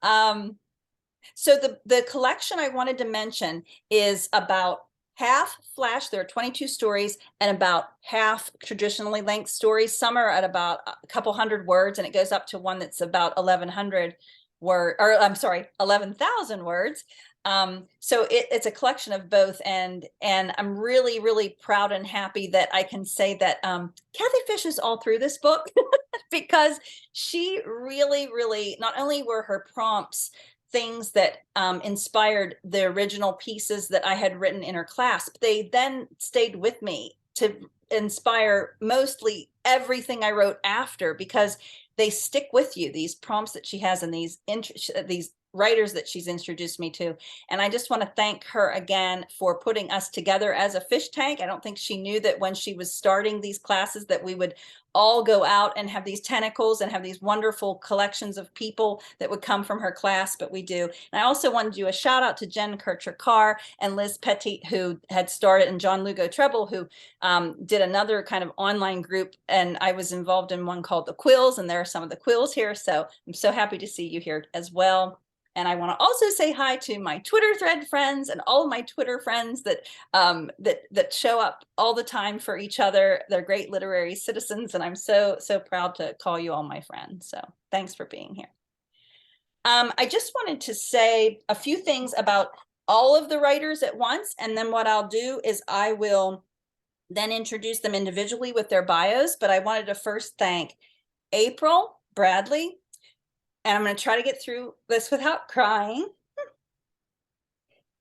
so the collection I wanted to mention is about half flash. There are 22 stories and about half traditionally length stories. Some are at about a couple hundred words, and it goes up to one that's about 1,100 word, or I'm sorry, 11,000 words. So it's a collection of both, and I'm really, really proud and happy that I can say that Kathy Fish is all through this book because she really, really, not only were her prompts things that inspired the original pieces that I had written in her class, but they then stayed with me to inspire mostly everything I wrote after, because they stick with you, these prompts that she has and these writers that she's introduced me to. And I just want to thank her again for putting us together as a fish tank. I don't think she knew that when she was starting these classes that we would all go out and have these tentacles and have these wonderful collections of people that would come from her class, but we do. And I also wanted to do a shout out to Jen Kircher-Carr and Liz Petit, who had started, and John Lugo Treble, who did another kind of online group, and I was involved in one called the Quills, and there are some of the Quills here. So I'm so happy to see you here as well. And I want to also say hi to my Twitter thread friends and all of my Twitter friends that that show up all the time for each other. They're great literary citizens, and I'm so proud to call you all my friends. So thanks for being here. I just wanted to say a few things about all of the writers at once, and then what I'll do is I will then introduce them individually with their bios. But I wanted to first thank April Bradley. And I'm going to try to get through this without crying.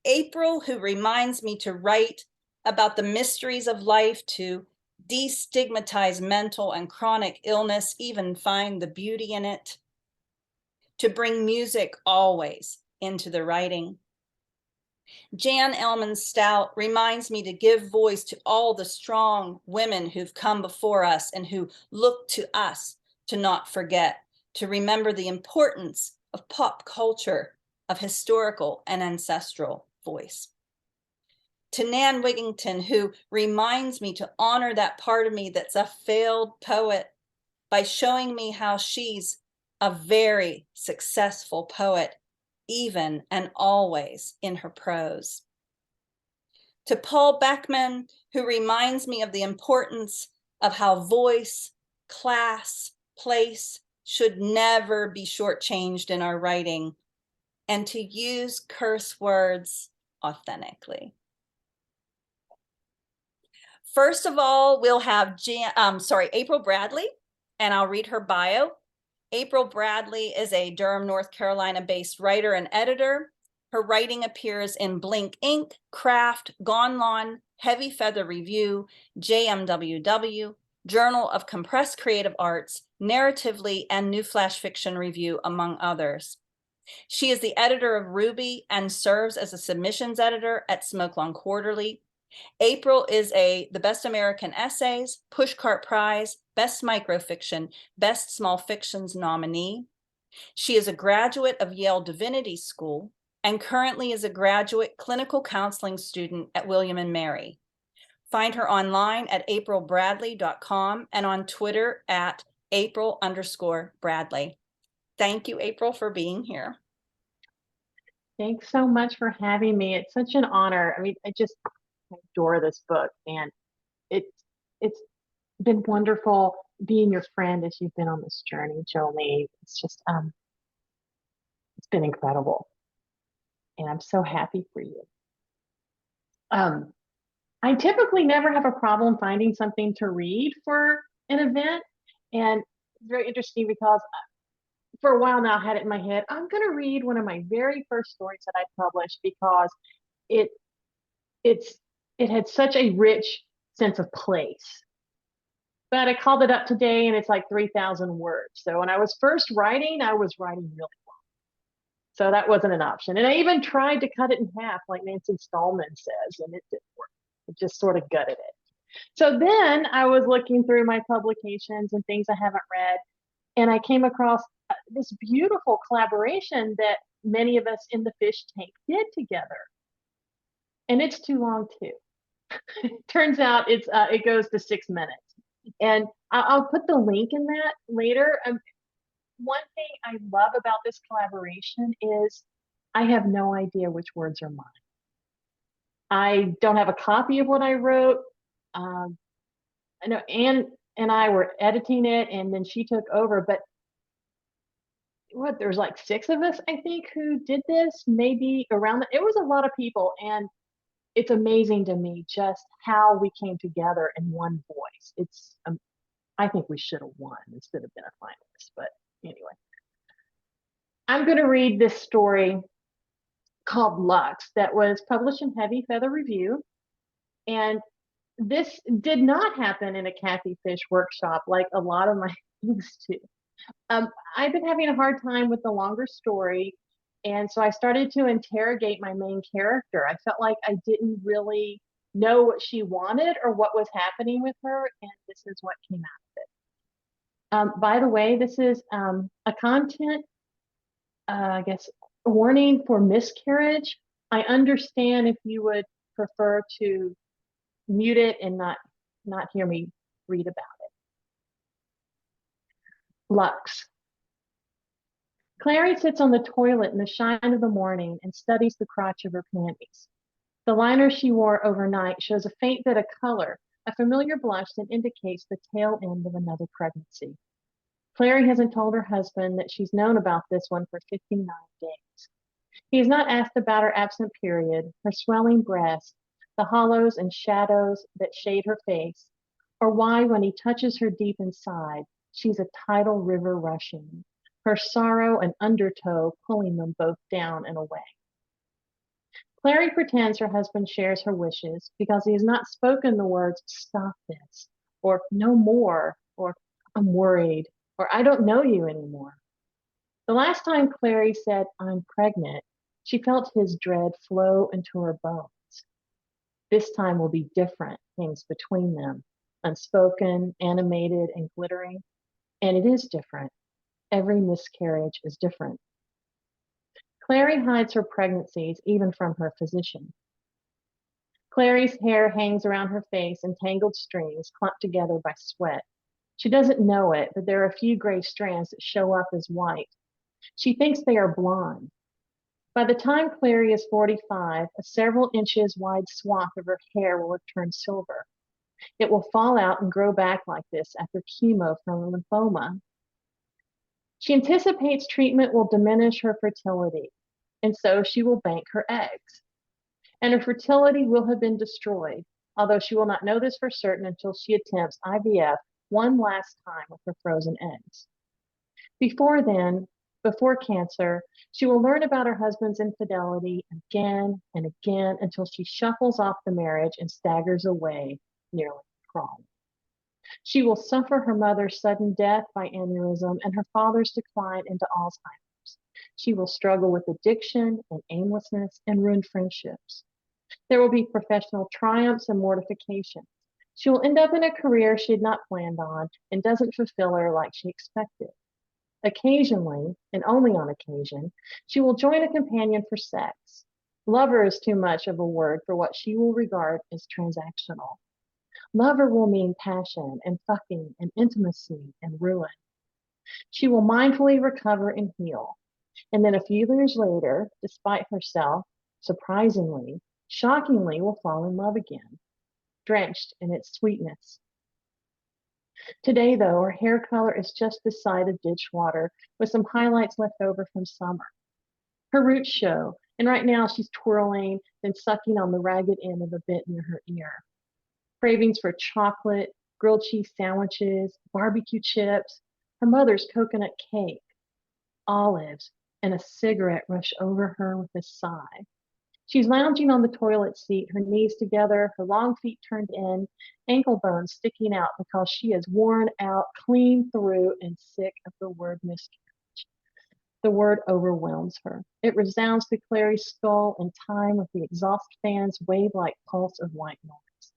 April, who reminds me to write about the mysteries of life, to destigmatize mental and chronic illness, even find the beauty in it, to bring music always into the writing. Jan Elman Stout reminds me to give voice to all the strong women who've come before us and who look to us to not forget, to remember the importance of pop culture, of historical and ancestral voice. To Nan Wigington, who reminds me to honor that part of me that's a failed poet by showing me how she's a very successful poet, even and always in her prose. To Paul Beckman, who reminds me of the importance of how voice, class, place should never be shortchanged in our writing, and to use curse words authentically. First of all, we'll have April Bradley, and I'll read her bio. April Bradley is a Durham, North Carolina-based writer and editor. Her writing appears in Blink Ink, Craft, Gone Lawn, Heavy Feather Review, JMWW, Journal of Compressed Creative Arts, Narratively, and New Flash Fiction Review, among others. She is the editor of Ruby and serves as a submissions editor at Smokelong Quarterly. April is the Best American Essays, Pushcart Prize, Best Microfiction, Best Small Fictions nominee. She is a graduate of Yale Divinity School and currently is a graduate clinical counseling student at William & Mary. Find her online at aprilbradley.com and on Twitter at April_Bradley. Thank you, April, for being here. Thanks so much for having me. It's such an honor. I mean, I adore this book, and it's been wonderful being your friend as you've been on this journey, Jolene. It's just it's been incredible, and I'm so happy for you. I typically never have a problem finding something to read for an event, and it's very interesting because for a while now I had it in my head, I'm going to read one of my very first stories that I published because it had such a rich sense of place. But I called it up today and it's like 3,000 words. So when I was first writing, I was writing really long. So that wasn't an option. And I even tried to cut it in half, like Nancy Stallman says, and it didn't work. It just sort of gutted it. So then I was looking through my publications and things I haven't read, and I came across this beautiful collaboration that many of us in the fish tank did together. And it's too long too. Turns out it goes to 6 minutes. And I'll put the link in that later. one thing I love about this collaboration is I have no idea which words are mine. I don't have a copy of what I wrote. I know Anne and I were editing it, and then she took over, but there's like 6 of us, I think, who did this, maybe around it was a lot of people, and it's amazing to me just how we came together in one voice. It's I think we should have won instead of been a finalist, but anyway. I'm going to read this story called Lux that was published in Heavy Feather Review, and this did not happen in a Kathy Fish workshop like a lot of my things do. I've been having a hard time with the longer story, and so I started to interrogate my main character. I felt like I didn't really know what she wanted or what was happening with her, and this is what came out of it. By the way, this is a content, I guess, warning for miscarriage. I understand if you would prefer to mute it and not hear me read about it. Lux. Clary sits on the toilet in the shine of the morning and studies the crotch of her panties. The liner she wore overnight shows a faint bit of color, a familiar blush that indicates the tail end of another pregnancy. Clary hasn't told her husband that she's known about this one for 59 days. He has not asked about her absent period, her swelling breast, the hollows and shadows that shade her face, or why, when he touches her deep inside, she's a tidal river rushing, her sorrow and undertow pulling them both down and away. Clary pretends her husband shares her wishes because he has not spoken the words, "Stop this," or "No more," or "I'm worried," or "I don't know you anymore." The last time Clary said, "I'm pregnant," she felt his dread flow into her bones. This time will be different things between them, unspoken, animated, and glittering. And it is different. Every miscarriage is different. Clary hides her pregnancies even from her physician. Clary's hair hangs around her face in tangled strings clumped together by sweat. She doesn't know it, but there are a few gray strands that show up as white. She thinks they are blonde. By the time Clary is 45, a several inches wide swath of her hair will have turned silver. It will fall out and grow back like this after chemo from lymphoma. She anticipates treatment will diminish her fertility, and so she will bank her eggs. And her fertility will have been destroyed, although she will not know this for certain until she attempts IVF one last time with her frozen eggs. Before then, before cancer, she will learn about her husband's infidelity again and again until she shuffles off the marriage and staggers away, nearly crawling. She will suffer her mother's sudden death by aneurysm and her father's decline into Alzheimer's. She will struggle with addiction and aimlessness and ruined friendships. There will be professional triumphs and mortifications. She will end up in a career she had not planned on and doesn't fulfill her like she expected. Occasionally, and only on occasion, she will join a companion for sex. Lover is too much of a word for what she will regard as transactional. Lover will mean passion and fucking and intimacy and ruin. She will mindfully recover and heal. And then a few years later, despite herself, surprisingly, shockingly, will fall in love again, drenched in its sweetness. Today, though, her hair color is just the side of ditch water with some highlights left over from summer. Her roots show, and right now she's twirling and sucking on the ragged end of a bit near her ear. Cravings for chocolate, grilled cheese sandwiches, barbecue chips, her mother's coconut cake, olives, and a cigarette rush over her with a sigh. She's lounging on the toilet seat, her knees together, her long feet turned in, ankle bones sticking out because she is worn out, clean through, and sick of the word miscarriage. The word overwhelms her. It resounds through Clary's skull in time with the exhaust fan's wave-like pulse of white noise.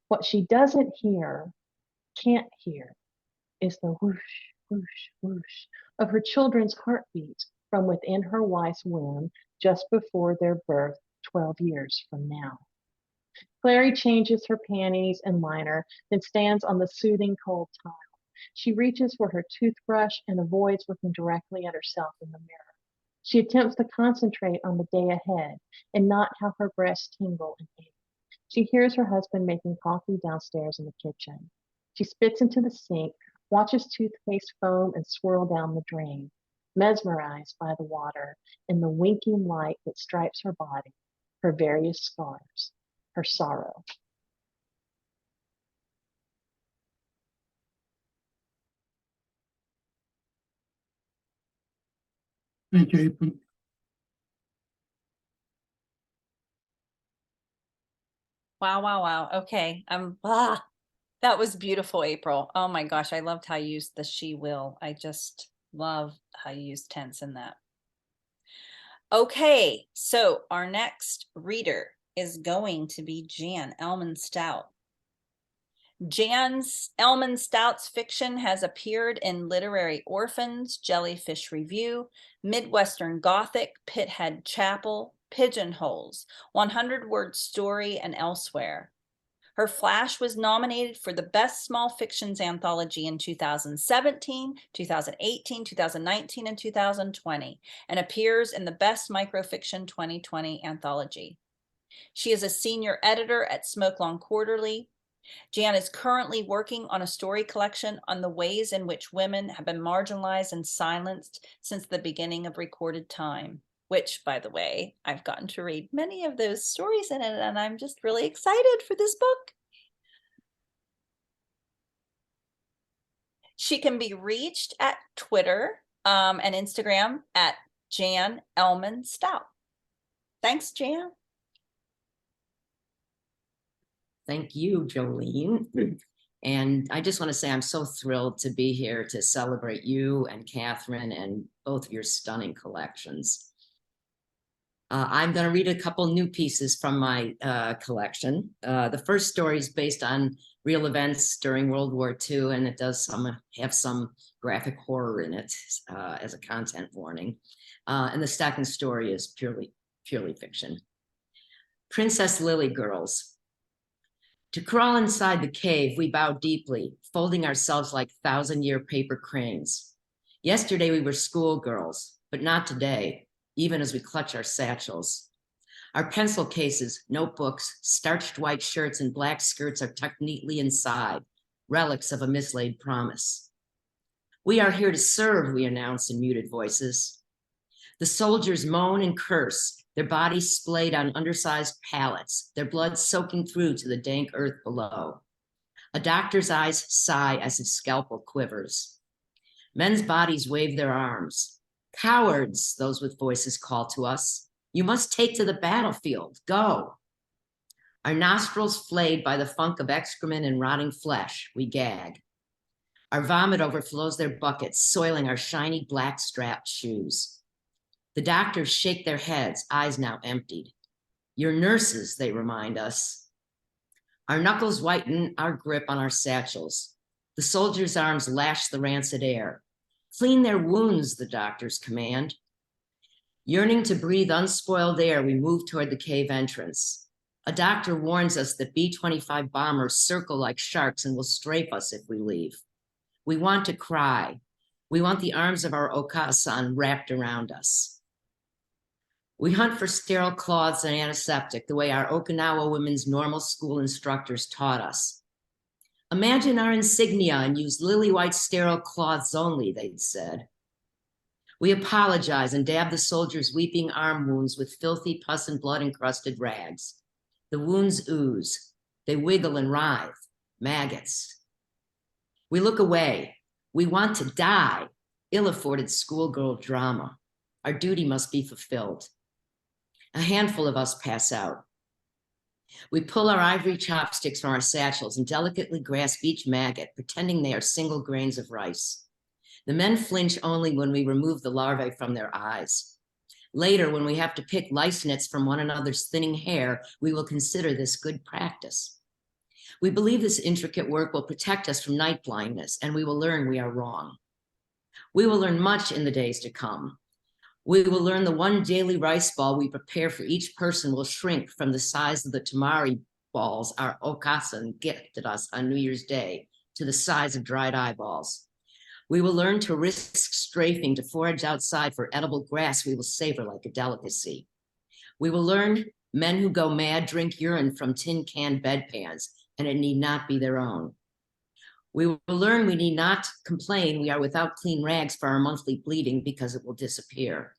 What she doesn't hear, can't hear, is the whoosh, whoosh, whoosh of her children's heartbeats from within her wife's womb just before their birth 12 years from now. Clary changes her panties and liner, then stands on the soothing cold tile. She reaches for her toothbrush and avoids looking directly at herself in the mirror. She attempts to concentrate on the day ahead and not how her breasts tingle and ache. She hears her husband making coffee downstairs in the kitchen. She spits into the sink, watches toothpaste foam and swirl down the drain, mesmerized by the water and the winking light that stripes her body, her various scars, her sorrow. Thank you, April. Wow, wow, wow. Okay. That was beautiful, April. Oh my gosh, I loved how you used the she will. I just love how you used tense in that. Okay, so our next reader is going to be Jan Elman Stout. Jan's Elman Stout's fiction has appeared in Literary Orphans, Jellyfish Review, Midwestern Gothic, Pithead Chapel, Pigeonholes, 100-Word Story, and elsewhere. Her Flash was nominated for the Best Small Fictions Anthology in 2017, 2018, 2019, and 2020, and appears in the Best Microfiction 2020 Anthology. She is a senior editor at Smokelong Quarterly. Jan is currently working on a story collection on the ways in which women have been marginalized and silenced since the beginning of recorded time, which, by the way, I've gotten to read many of those stories in it, and I'm just really excited for this book. She can be reached at Twitter and Instagram at Jan Elman Stout. Thanks, Jan. Thank you, Jolene. And I just want to say I'm so thrilled to be here to celebrate you and Catherine and both of your stunning collections. I'm going to read a couple new pieces from my collection. The first story is based on real events during World War II, and it does have some graphic horror in it as a content warning. And the second story is purely fiction. Princess Lily Girls. To crawl inside the cave, we bow deeply, folding ourselves like thousand-year paper cranes. Yesterday we were schoolgirls, but not today, even as we clutch our satchels. Our pencil cases, notebooks, starched white shirts, and black skirts are tucked neatly inside, relics of a mislaid promise. We are here to serve, we announce in muted voices. The soldiers moan and curse, their bodies splayed on undersized pallets, their blood soaking through to the dank earth below. A doctor's eyes sigh as his scalpel quivers. Men's bodies wave their arms. Cowards, those with voices call to us. You must take to the battlefield, go. Our nostrils flayed by the funk of excrement and rotting flesh, we gag. Our vomit overflows their buckets, soiling our shiny black strapped shoes. The doctors shake their heads, eyes now emptied. You're nurses, they remind us. Our knuckles whiten our grip on our satchels. The soldiers' arms lash the rancid air. Clean their wounds, the doctors command. Yearning to breathe unspoiled air, we move toward the cave entrance. A doctor warns us that B-25 bombers circle like sharks and will strafe us if we leave. We want to cry. We want the arms of our Okasan wrapped around us. We hunt for sterile cloths and antiseptic the way our Okinawa women's normal school instructors taught us. Imagine our insignia and use lily white sterile cloths only, they'd said. We apologize and dab the soldiers' weeping arm wounds with filthy pus and blood encrusted rags. The wounds ooze. They wiggle and writhe. Maggots. We look away. We want to die. Ill-afforded schoolgirl drama. Our duty must be fulfilled. A handful of us pass out. We pull our ivory chopsticks from our satchels and delicately grasp each maggot, pretending they are single grains of rice. The men flinch only when we remove the larvae from their eyes. Later, when we have to pick lice nits from one another's thinning hair, we will consider this good practice. We believe this intricate work will protect us from night blindness, and we will learn we are wrong. We will learn much in the days to come. We will learn the one daily rice ball we prepare for each person will shrink from the size of the tamari balls our Okasan gifted us on New Year's Day to the size of dried eyeballs. We will learn to risk strafing to forage outside for edible grass we will savor like a delicacy. We will learn men who go mad drink urine from tin can bedpans, and it need not be their own. We will learn we need not complain we are without clean rags for our monthly bleeding because it will disappear.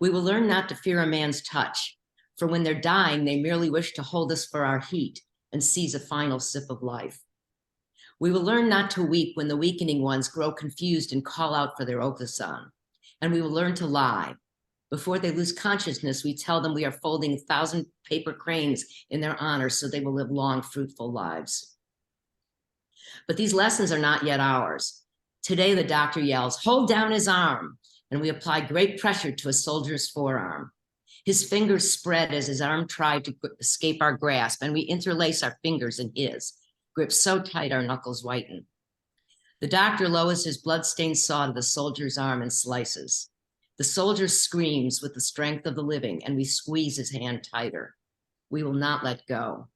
We will learn not to fear a man's touch, for when they're dying, they merely wish to hold us for our heat and seize a final sip of life. We will learn not to weep when the weakening ones grow confused and call out for their Okusan. And we will learn to lie. Before they lose consciousness, we tell them we are folding 1,000 paper cranes in their honor so they will live long, fruitful lives. But these lessons are not yet ours. Today, the doctor yells, "Hold down his arm," and we apply great pressure to a soldier's forearm. His fingers spread as his arm tried to escape our grasp, and we interlace our fingers in his, grip so tight our knuckles whiten. The doctor lowers his blood-stained saw to the soldier's arm and slices. The soldier screams with the strength of the living, and we squeeze his hand tighter. We will not let go.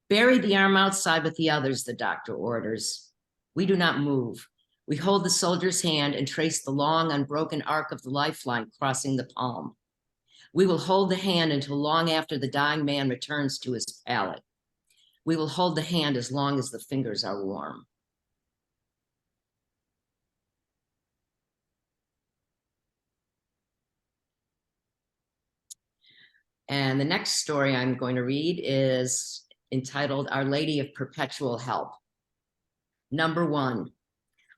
Bury the arm outside with the others, the doctor orders. We do not move. We hold the soldier's hand and trace the long, unbroken arc of the lifeline crossing the palm. We will hold the hand until long after the dying man returns to his pallet. We will hold the hand as long as the fingers are warm. And the next story I'm going to read is entitled Our Lady of Perpetual Help. Number 1.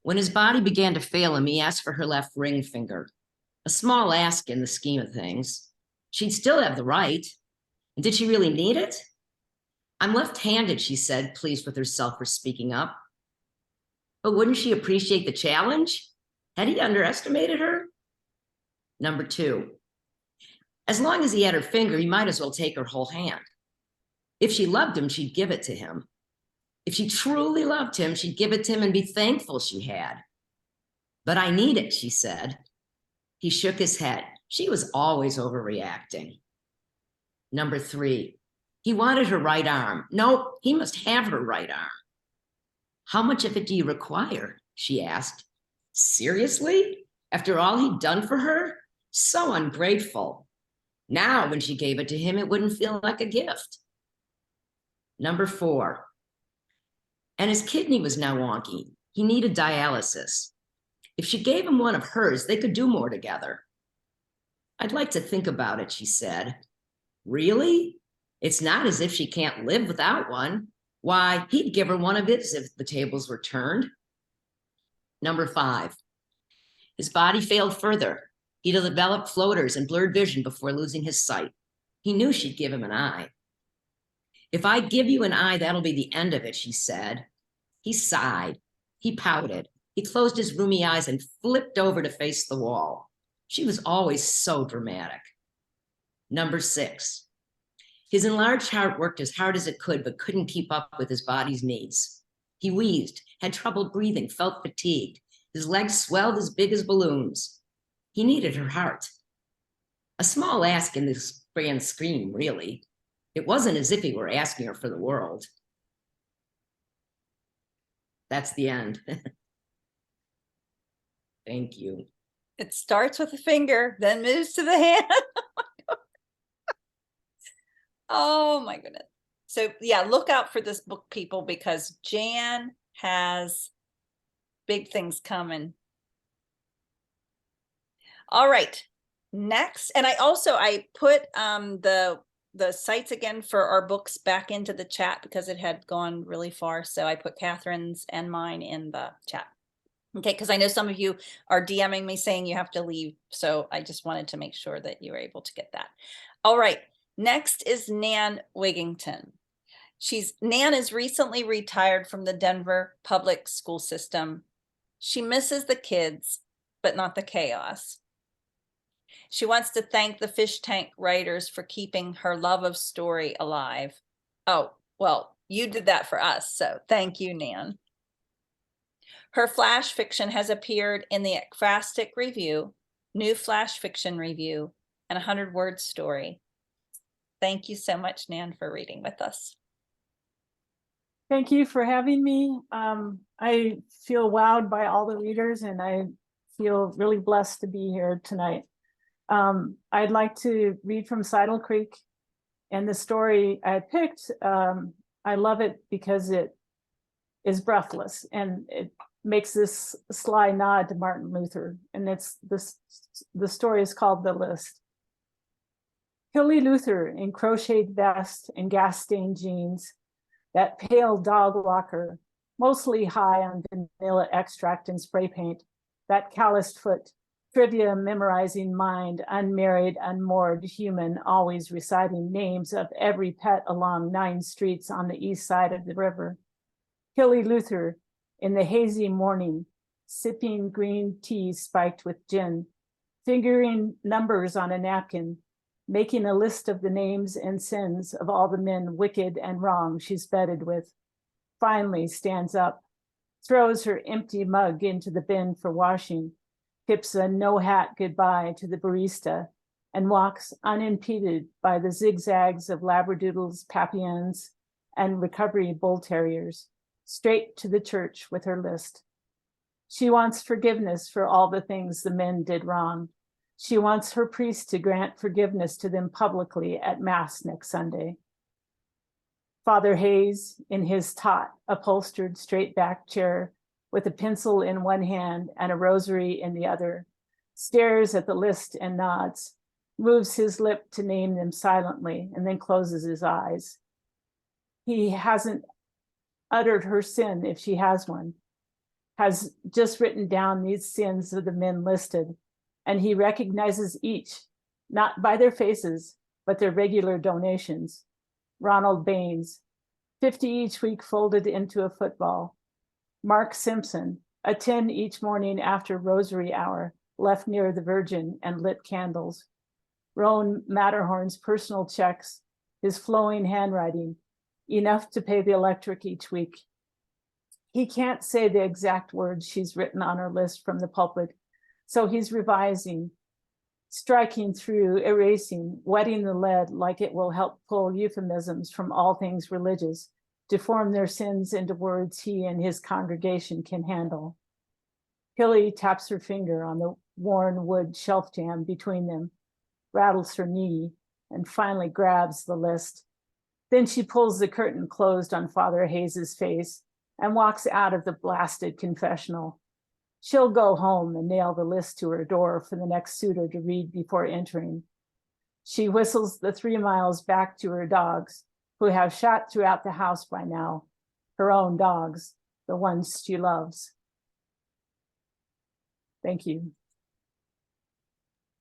When his body began to fail him, he asked for her left ring finger. A small ask in the scheme of things. She'd still have the right. And did she really need it? I'm left-handed, she said, pleased with herself for speaking up. But wouldn't she appreciate the challenge? Had he underestimated her? Number 2. As long as he had her finger, he might as well take her whole hand. If she loved him, she'd give it to him. If she truly loved him, she'd give it to him and be thankful she had. But I need it, she said. He shook his head. She was always overreacting. Number 3, he wanted her right arm. No, he must have her right arm. How much of it do you require? She asked. Seriously? After all he'd done for her? So ungrateful. Now, when she gave it to him, it wouldn't feel like a gift. Number 4, and his kidney was now wonky. He needed dialysis. If she gave him one of hers, they could do more together. I'd like to think about it, she said. Really? It's not as if she can't live without one. Why, he'd give her one of his if the tables were turned. Number 5, his body failed further. He developed floaters and blurred vision before losing his sight. He knew she'd give him an eye. If I give you an eye, that'll be the end of it, she said. He sighed. He pouted. He closed his rheumy eyes and flipped over to face the wall. She was always so dramatic. Number 6, his enlarged heart worked as hard as it could, but couldn't keep up with his body's needs. He wheezed, had trouble breathing, felt fatigued. His legs swelled as big as balloons. He needed her heart. A small ask in this grand scheme, really. It wasn't as if he were asking her for the world. That's the end. Thank you. It starts with a finger, then moves to the hand. Oh my goodness. So yeah, look out for this book, people, because Jan has big things coming. All right, next. And I put the sites again for our books back into the chat because it had gone really far. So I put Catherine's and mine in the chat. Okay, because I know some of you are DMing me saying you have to leave. So I just wanted to make sure that you were able to get that. All right, next is Nan Wigington. Nan is recently retired from the Denver public school system. She misses the kids, but not the chaos. She wants to thank the Fish Tank writers for keeping her love of story alive. Oh, well, you did that for us, so thank you, Nan. Her flash fiction has appeared in the Ekphrastic Review, New Flash Fiction Review, and 100-Word Story. Thank you so much, Nan, for reading with us. Thank you for having me. I feel wowed by all the readers and I feel really blessed to be here tonight. I'd like to read from Seidel Creek, and the story I picked, I love it because it is breathless and it makes this sly nod to Martin Luther. And the story is called The List. Hilly Luther in crocheted vest and gas-stained jeans, that pale dog walker, mostly high on vanilla extract and spray paint, that calloused foot, trivia memorizing mind, unmarried, unmoored human, always reciting names of every pet along 9 streets on the east side of the river. Hilly Luther in the hazy morning, sipping green tea spiked with gin, fingering numbers on a napkin, making a list of the names and sins of all the men wicked and wrong she's bedded with, finally stands up, throws her empty mug into the bin for washing, tips a no hat goodbye to the barista, and walks unimpeded by the zigzags of Labradoodles, Papiens, and recovery bull terriers, straight to the church with her list. She wants forgiveness for all the things the men did wrong. She wants her priest to grant forgiveness to them publicly at Mass next Sunday. Father Hayes, in his taut, upholstered straight-back chair, with a pencil in one hand and a rosary in the other, stares at the list and nods, moves his lip to name them silently, and then closes his eyes. He hasn't uttered her sin if she has one, has just written down these sins of the men listed, and he recognizes each, not by their faces, but their regular donations. Ronald Baines, 50 each week folded into a football. Mark Simpson, a 10 each morning after rosary hour, left near the Virgin and lit candles. Rowan Matterhorn's personal checks, his flowing handwriting, enough to pay the electric each week. He can't say the exact words she's written on her list from the pulpit, so he's revising, striking through, erasing, wetting the lead like it will help pull euphemisms from all things religious to form their sins into words he and his congregation can handle. Hilly taps her finger on the worn wood shelf jamb between them, rattles her knee, and finally grabs the list. Then she pulls the curtain closed on Father Hayes's face and walks out of the blasted confessional. She'll go home and nail the list to her door for the next suitor to read before entering. She whistles the 3 miles back to her dogs, who have shot throughout the house by now, her own dogs, the ones she loves. Thank you.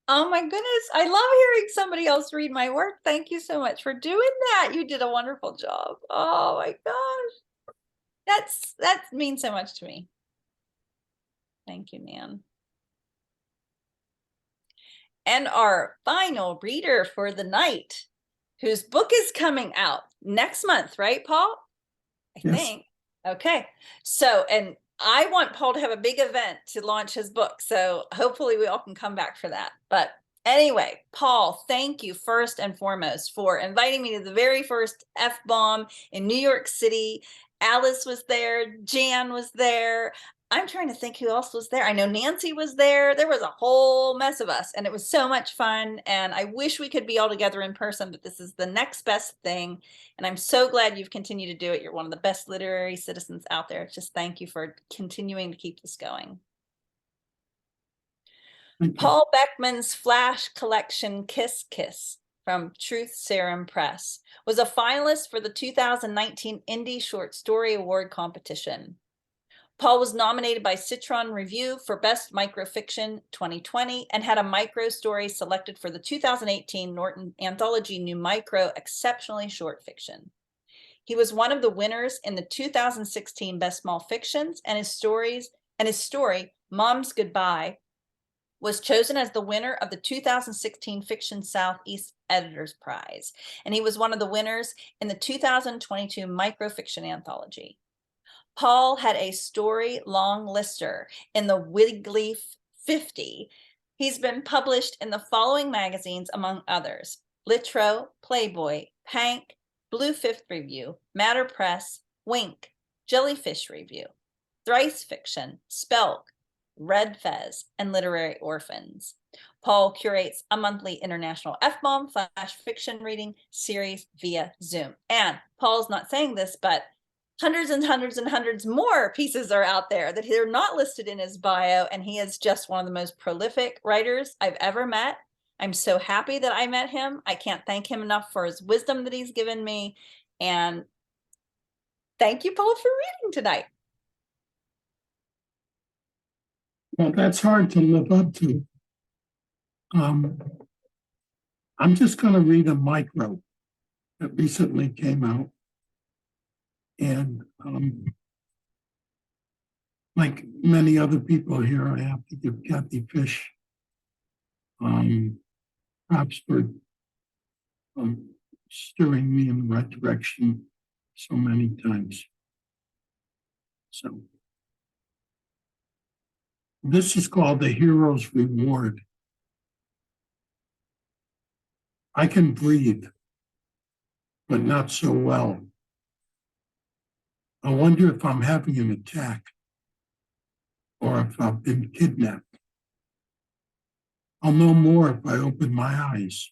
Oh my goodness, I love hearing somebody else read my work. Thank you so much for doing that. You did a wonderful job. Oh my gosh. That means so much to me. Thank you, Nan. And our final reader for the night, whose book is coming out next month, right, Paul? I Yes. think. Okay. So, and I want Paul to have a big event to launch his book. So hopefully we all can come back for that. But anyway, Paul, thank you first and foremost for inviting me to the very first FBOMB in New York City. Alice was there. Jan was there. I'm trying to think who else was there. I know Nancy was there. There was a whole mess of us, and it was so much fun. And I wish we could be all together in person, but this is the next best thing. And I'm so glad you've continued to do it. You're one of the best literary citizens out there. Just thank you for continuing to keep this going. Thank you. Paul Beckman's flash collection Kiss Kiss from Truth Serum Press was a finalist for the 2019 Indie Short Story Award competition. Paul was nominated by Citron Review for Best Microfiction 2020 and had a micro story selected for the 2018 Norton Anthology New Micro Exceptionally Short Fiction. He was one of the winners in the 2016 Best Small Fictions, and his story, Mom's Goodbye, was chosen as the winner of the 2016 Fiction Southeast Editors Prize, and he was one of the winners in the 2022 Microfiction Anthology. Paul had a story long lister in the Wigleaf 50. He's been published in the following magazines, among others: Litro, Playboy, Pank, Blue Fifth Review, Matter Press, Wink, Jellyfish Review, Thrice Fiction, Spelk, Red Fez, and Literary Orphans. Paul curates a monthly international FBOMB flash fiction reading series via Zoom. And Paul's not saying this, but hundreds and hundreds and hundreds more pieces are out there that are not listed in his bio. And he is just one of the most prolific writers I've ever met. I'm so happy that I met him. I can't thank him enough for his wisdom that he's given me. And thank you, Paul, for reading tonight. Well, that's hard to live up to. I'm just going to read a micro that recently came out. And like many other people here, I have to give Kathy Fish props for steering me in the right direction so many times. So this is called The Hero's Reward. I can breathe, but not so well. I wonder if I'm having an attack or if I've been kidnapped. I'll know more if I open my eyes,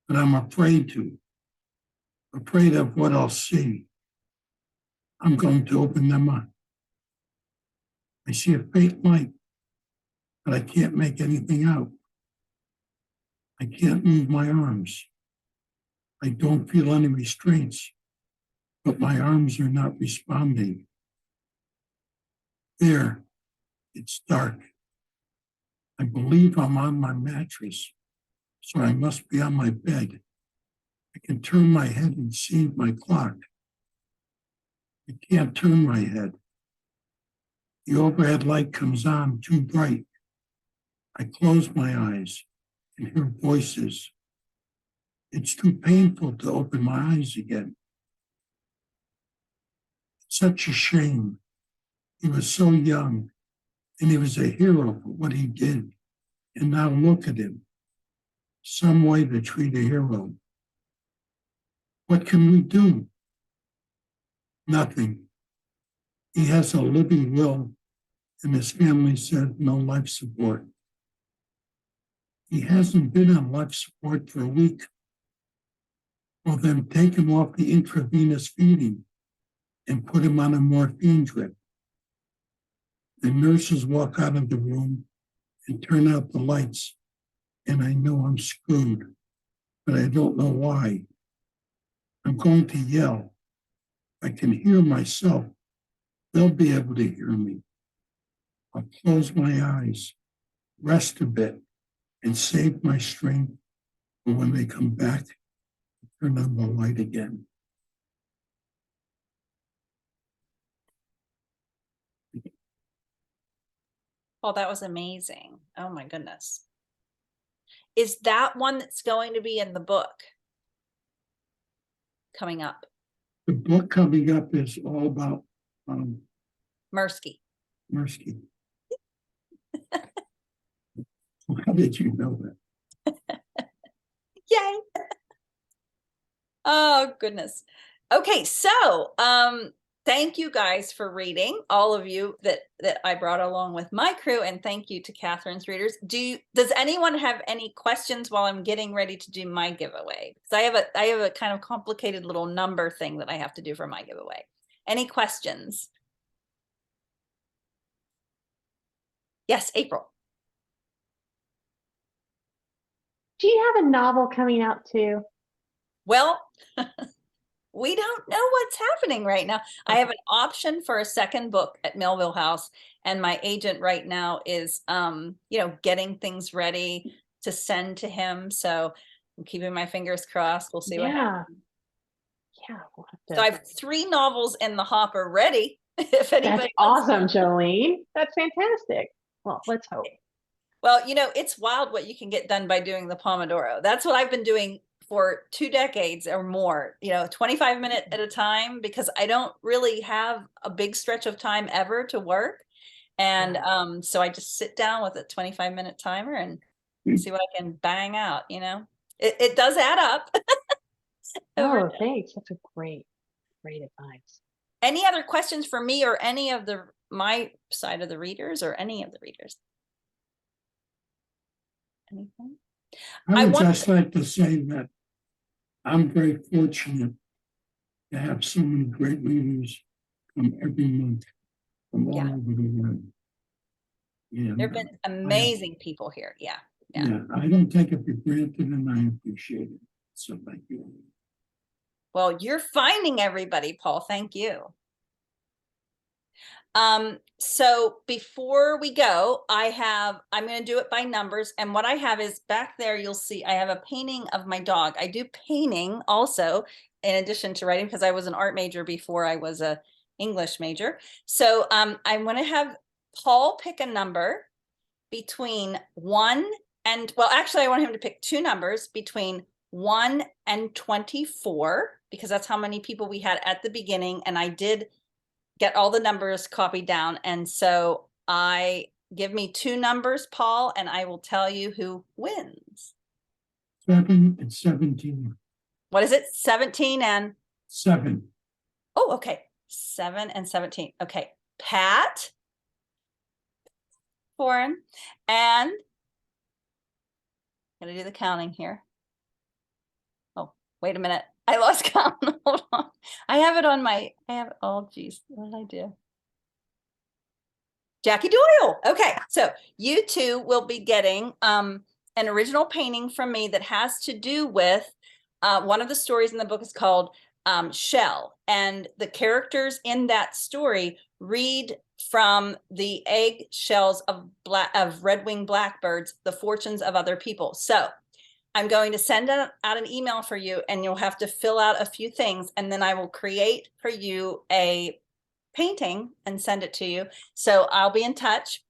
but I'm afraid of what I'll see. I'm going to open them up. I see a faint light, but I can't make anything out. I can't move my arms. I don't feel any restraints, but my arms are not responding. There, it's dark. I believe I'm on my mattress, so I must be on my bed. I can turn my head and see my clock. I can't turn my head. The overhead light comes on too bright. I close my eyes and hear voices. It's too painful to open my eyes again. It's such a shame. He was so young, and he was a hero for what he did. And now look at him. Some way to treat a hero. What can we do? Nothing. He has a living will, and his family said no life support. He hasn't been on life support for a week. Well, then take him off the intravenous feeding and put him on a morphine drip. The nurses walk out of the room and turn out the lights, and I know I'm screwed, but I don't know why. I'm going to yell. I can hear myself. They'll be able to hear me. I'll close my eyes, rest a bit, and save my strength for when they come back, turn on the light again. Oh, that was amazing. Oh my goodness. Is that one that's going to be in the book coming up? The book coming up is all about Mirsky. Mirsky. How did you know that? Yay. Oh goodness. Okay, so thank you guys for reading, all of you that I brought along with my crew, and thank you to Catherine's readers. Does anyone have any questions while I'm getting ready to do my giveaway? Because I have a kind of complicated little number thing that I have to do for my giveaway. Any questions? Yes, April. Do you have a novel coming out too? Well, we don't know what's happening right now. I have an option for a second book at Melville House, and my agent right now is, getting things ready to send to him. So I'm keeping my fingers crossed. We'll see what happens. Yeah. We'll have to... So I have 3 novels in the hopper ready. If anybody That's awesome, Jolene. That's fantastic. Well, let's hope. Well, it's wild what you can get done by doing the Pomodoro. That's what I've been doing for 2 decades or more, 25 minutes at a time, because I don't really have a big stretch of time ever to work. And so I just sit down with a 25-minute timer and see what I can bang out, It does add up. Oh, thanks. That's great. Great advice. Any other questions for me or any of my side of the readers or any of the readers? Anything? I would want- just like to say that I'm very fortunate to have so many great readers come every month from all Yeah. over the world. And, There've been amazing people here. Yeah. yeah, I don't take it for granted and I appreciate it. So thank you. Well, you're finding everybody, Paul. Thank you. So before we go, I'm going to do it by numbers. And what I have is back there, you'll see I have a painting of my dog. I do painting also in addition to writing because I was an art major before I was a English major. So I'm going to have Paul pick a number between 1 and, well, actually I want him to pick two numbers between 1 and 24, because that's how many people we had at the beginning. And I did get all the numbers copied down. And so give me two numbers, Paul, and I will tell you who wins. 7 and 17. What is it? 17 and 7. oh, okay. 7 and 17. Okay. Pat, Foreign, and I'm gonna do the counting here. Oh, wait a minute. I lost count. Hold on. Oh geez, what did I do? Jackie Doyle. Okay, so you two will be getting an original painting from me that has to do with one of the stories in the book is called Shell, and the characters in that story read from the egg shells of red-winged blackbirds, the fortunes of other people. So I'm going to send out an email for you, and you'll have to fill out a few things, and then I will create for you a painting and send it to you. So I'll be in touch.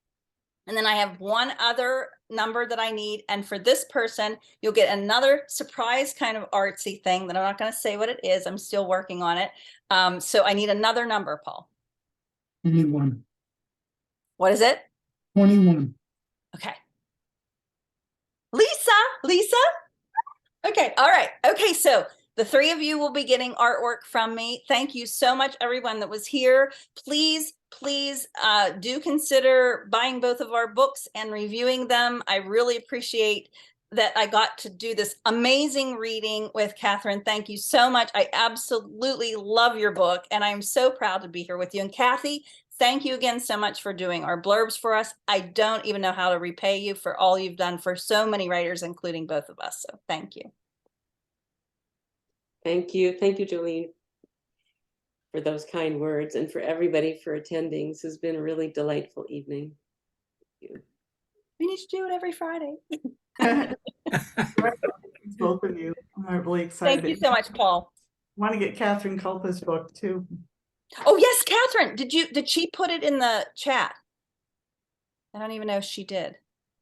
And then I have one other number that I need. And for this person, you'll get another surprise kind of artsy thing that I'm not going to say what it is. I'm still working on it. So I need another number, Paul. 21. What is it? 21. Okay. Lisa. Okay. All right. Okay. So the three of you will be getting artwork from me. Thank you so much, everyone that was here. Please do consider buying both of our books and reviewing them. I really appreciate that I got to do this amazing reading with Catherine. Thank you so much. I absolutely love your book, and I'm so proud to be here with you. And Kathy, thank you again so much for doing our blurbs for us. I don't even know how to repay you for all you've done for so many writers, including both of us. So thank you. Thank you, Jolene, for those kind words, and for everybody for attending. This has been a really delightful evening. Thank you. We need to do it every Friday. Both of you. I'm really excited. Thank you so much, Paul. Want to get Catherine Culpa's book too. Oh yes, Catherine. Did she put it in the chat? I don't even know if she did.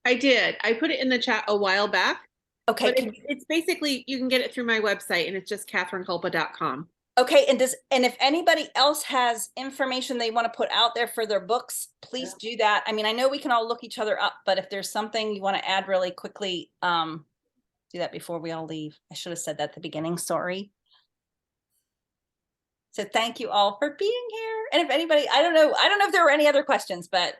I did. I put it in the chat a while back. Okay. But it's basically, you can get it through my website, and it's just catherineculpa.com. Okay, and if anybody else has information they want to put out there for their books, please do that. I mean, I know we can all look each other up, but if there's something you want to add really quickly, do that before we all leave. I should have said that at the beginning. Sorry. So thank you all for being here. And if anybody, I don't know if there were any other questions, but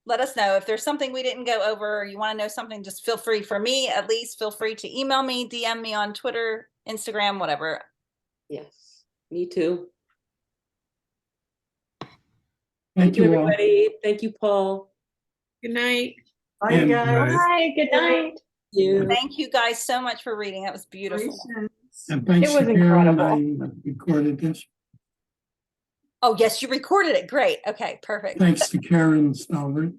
let us know if there's something we didn't go over, or you want to know something, just feel free. For me, at least, feel free to email me, DM me on Twitter, Instagram, whatever. Yes, me too. Thank you all. everybody. Thank you, Paul. Good night. Bye, And, guys. Hi, good night. Thank you guys so much for reading. That was beautiful. And thanks It was to Karen, incredible. I recorded this. Oh, yes, you recorded it. Great. Okay, perfect. Thanks to Karen Stoller.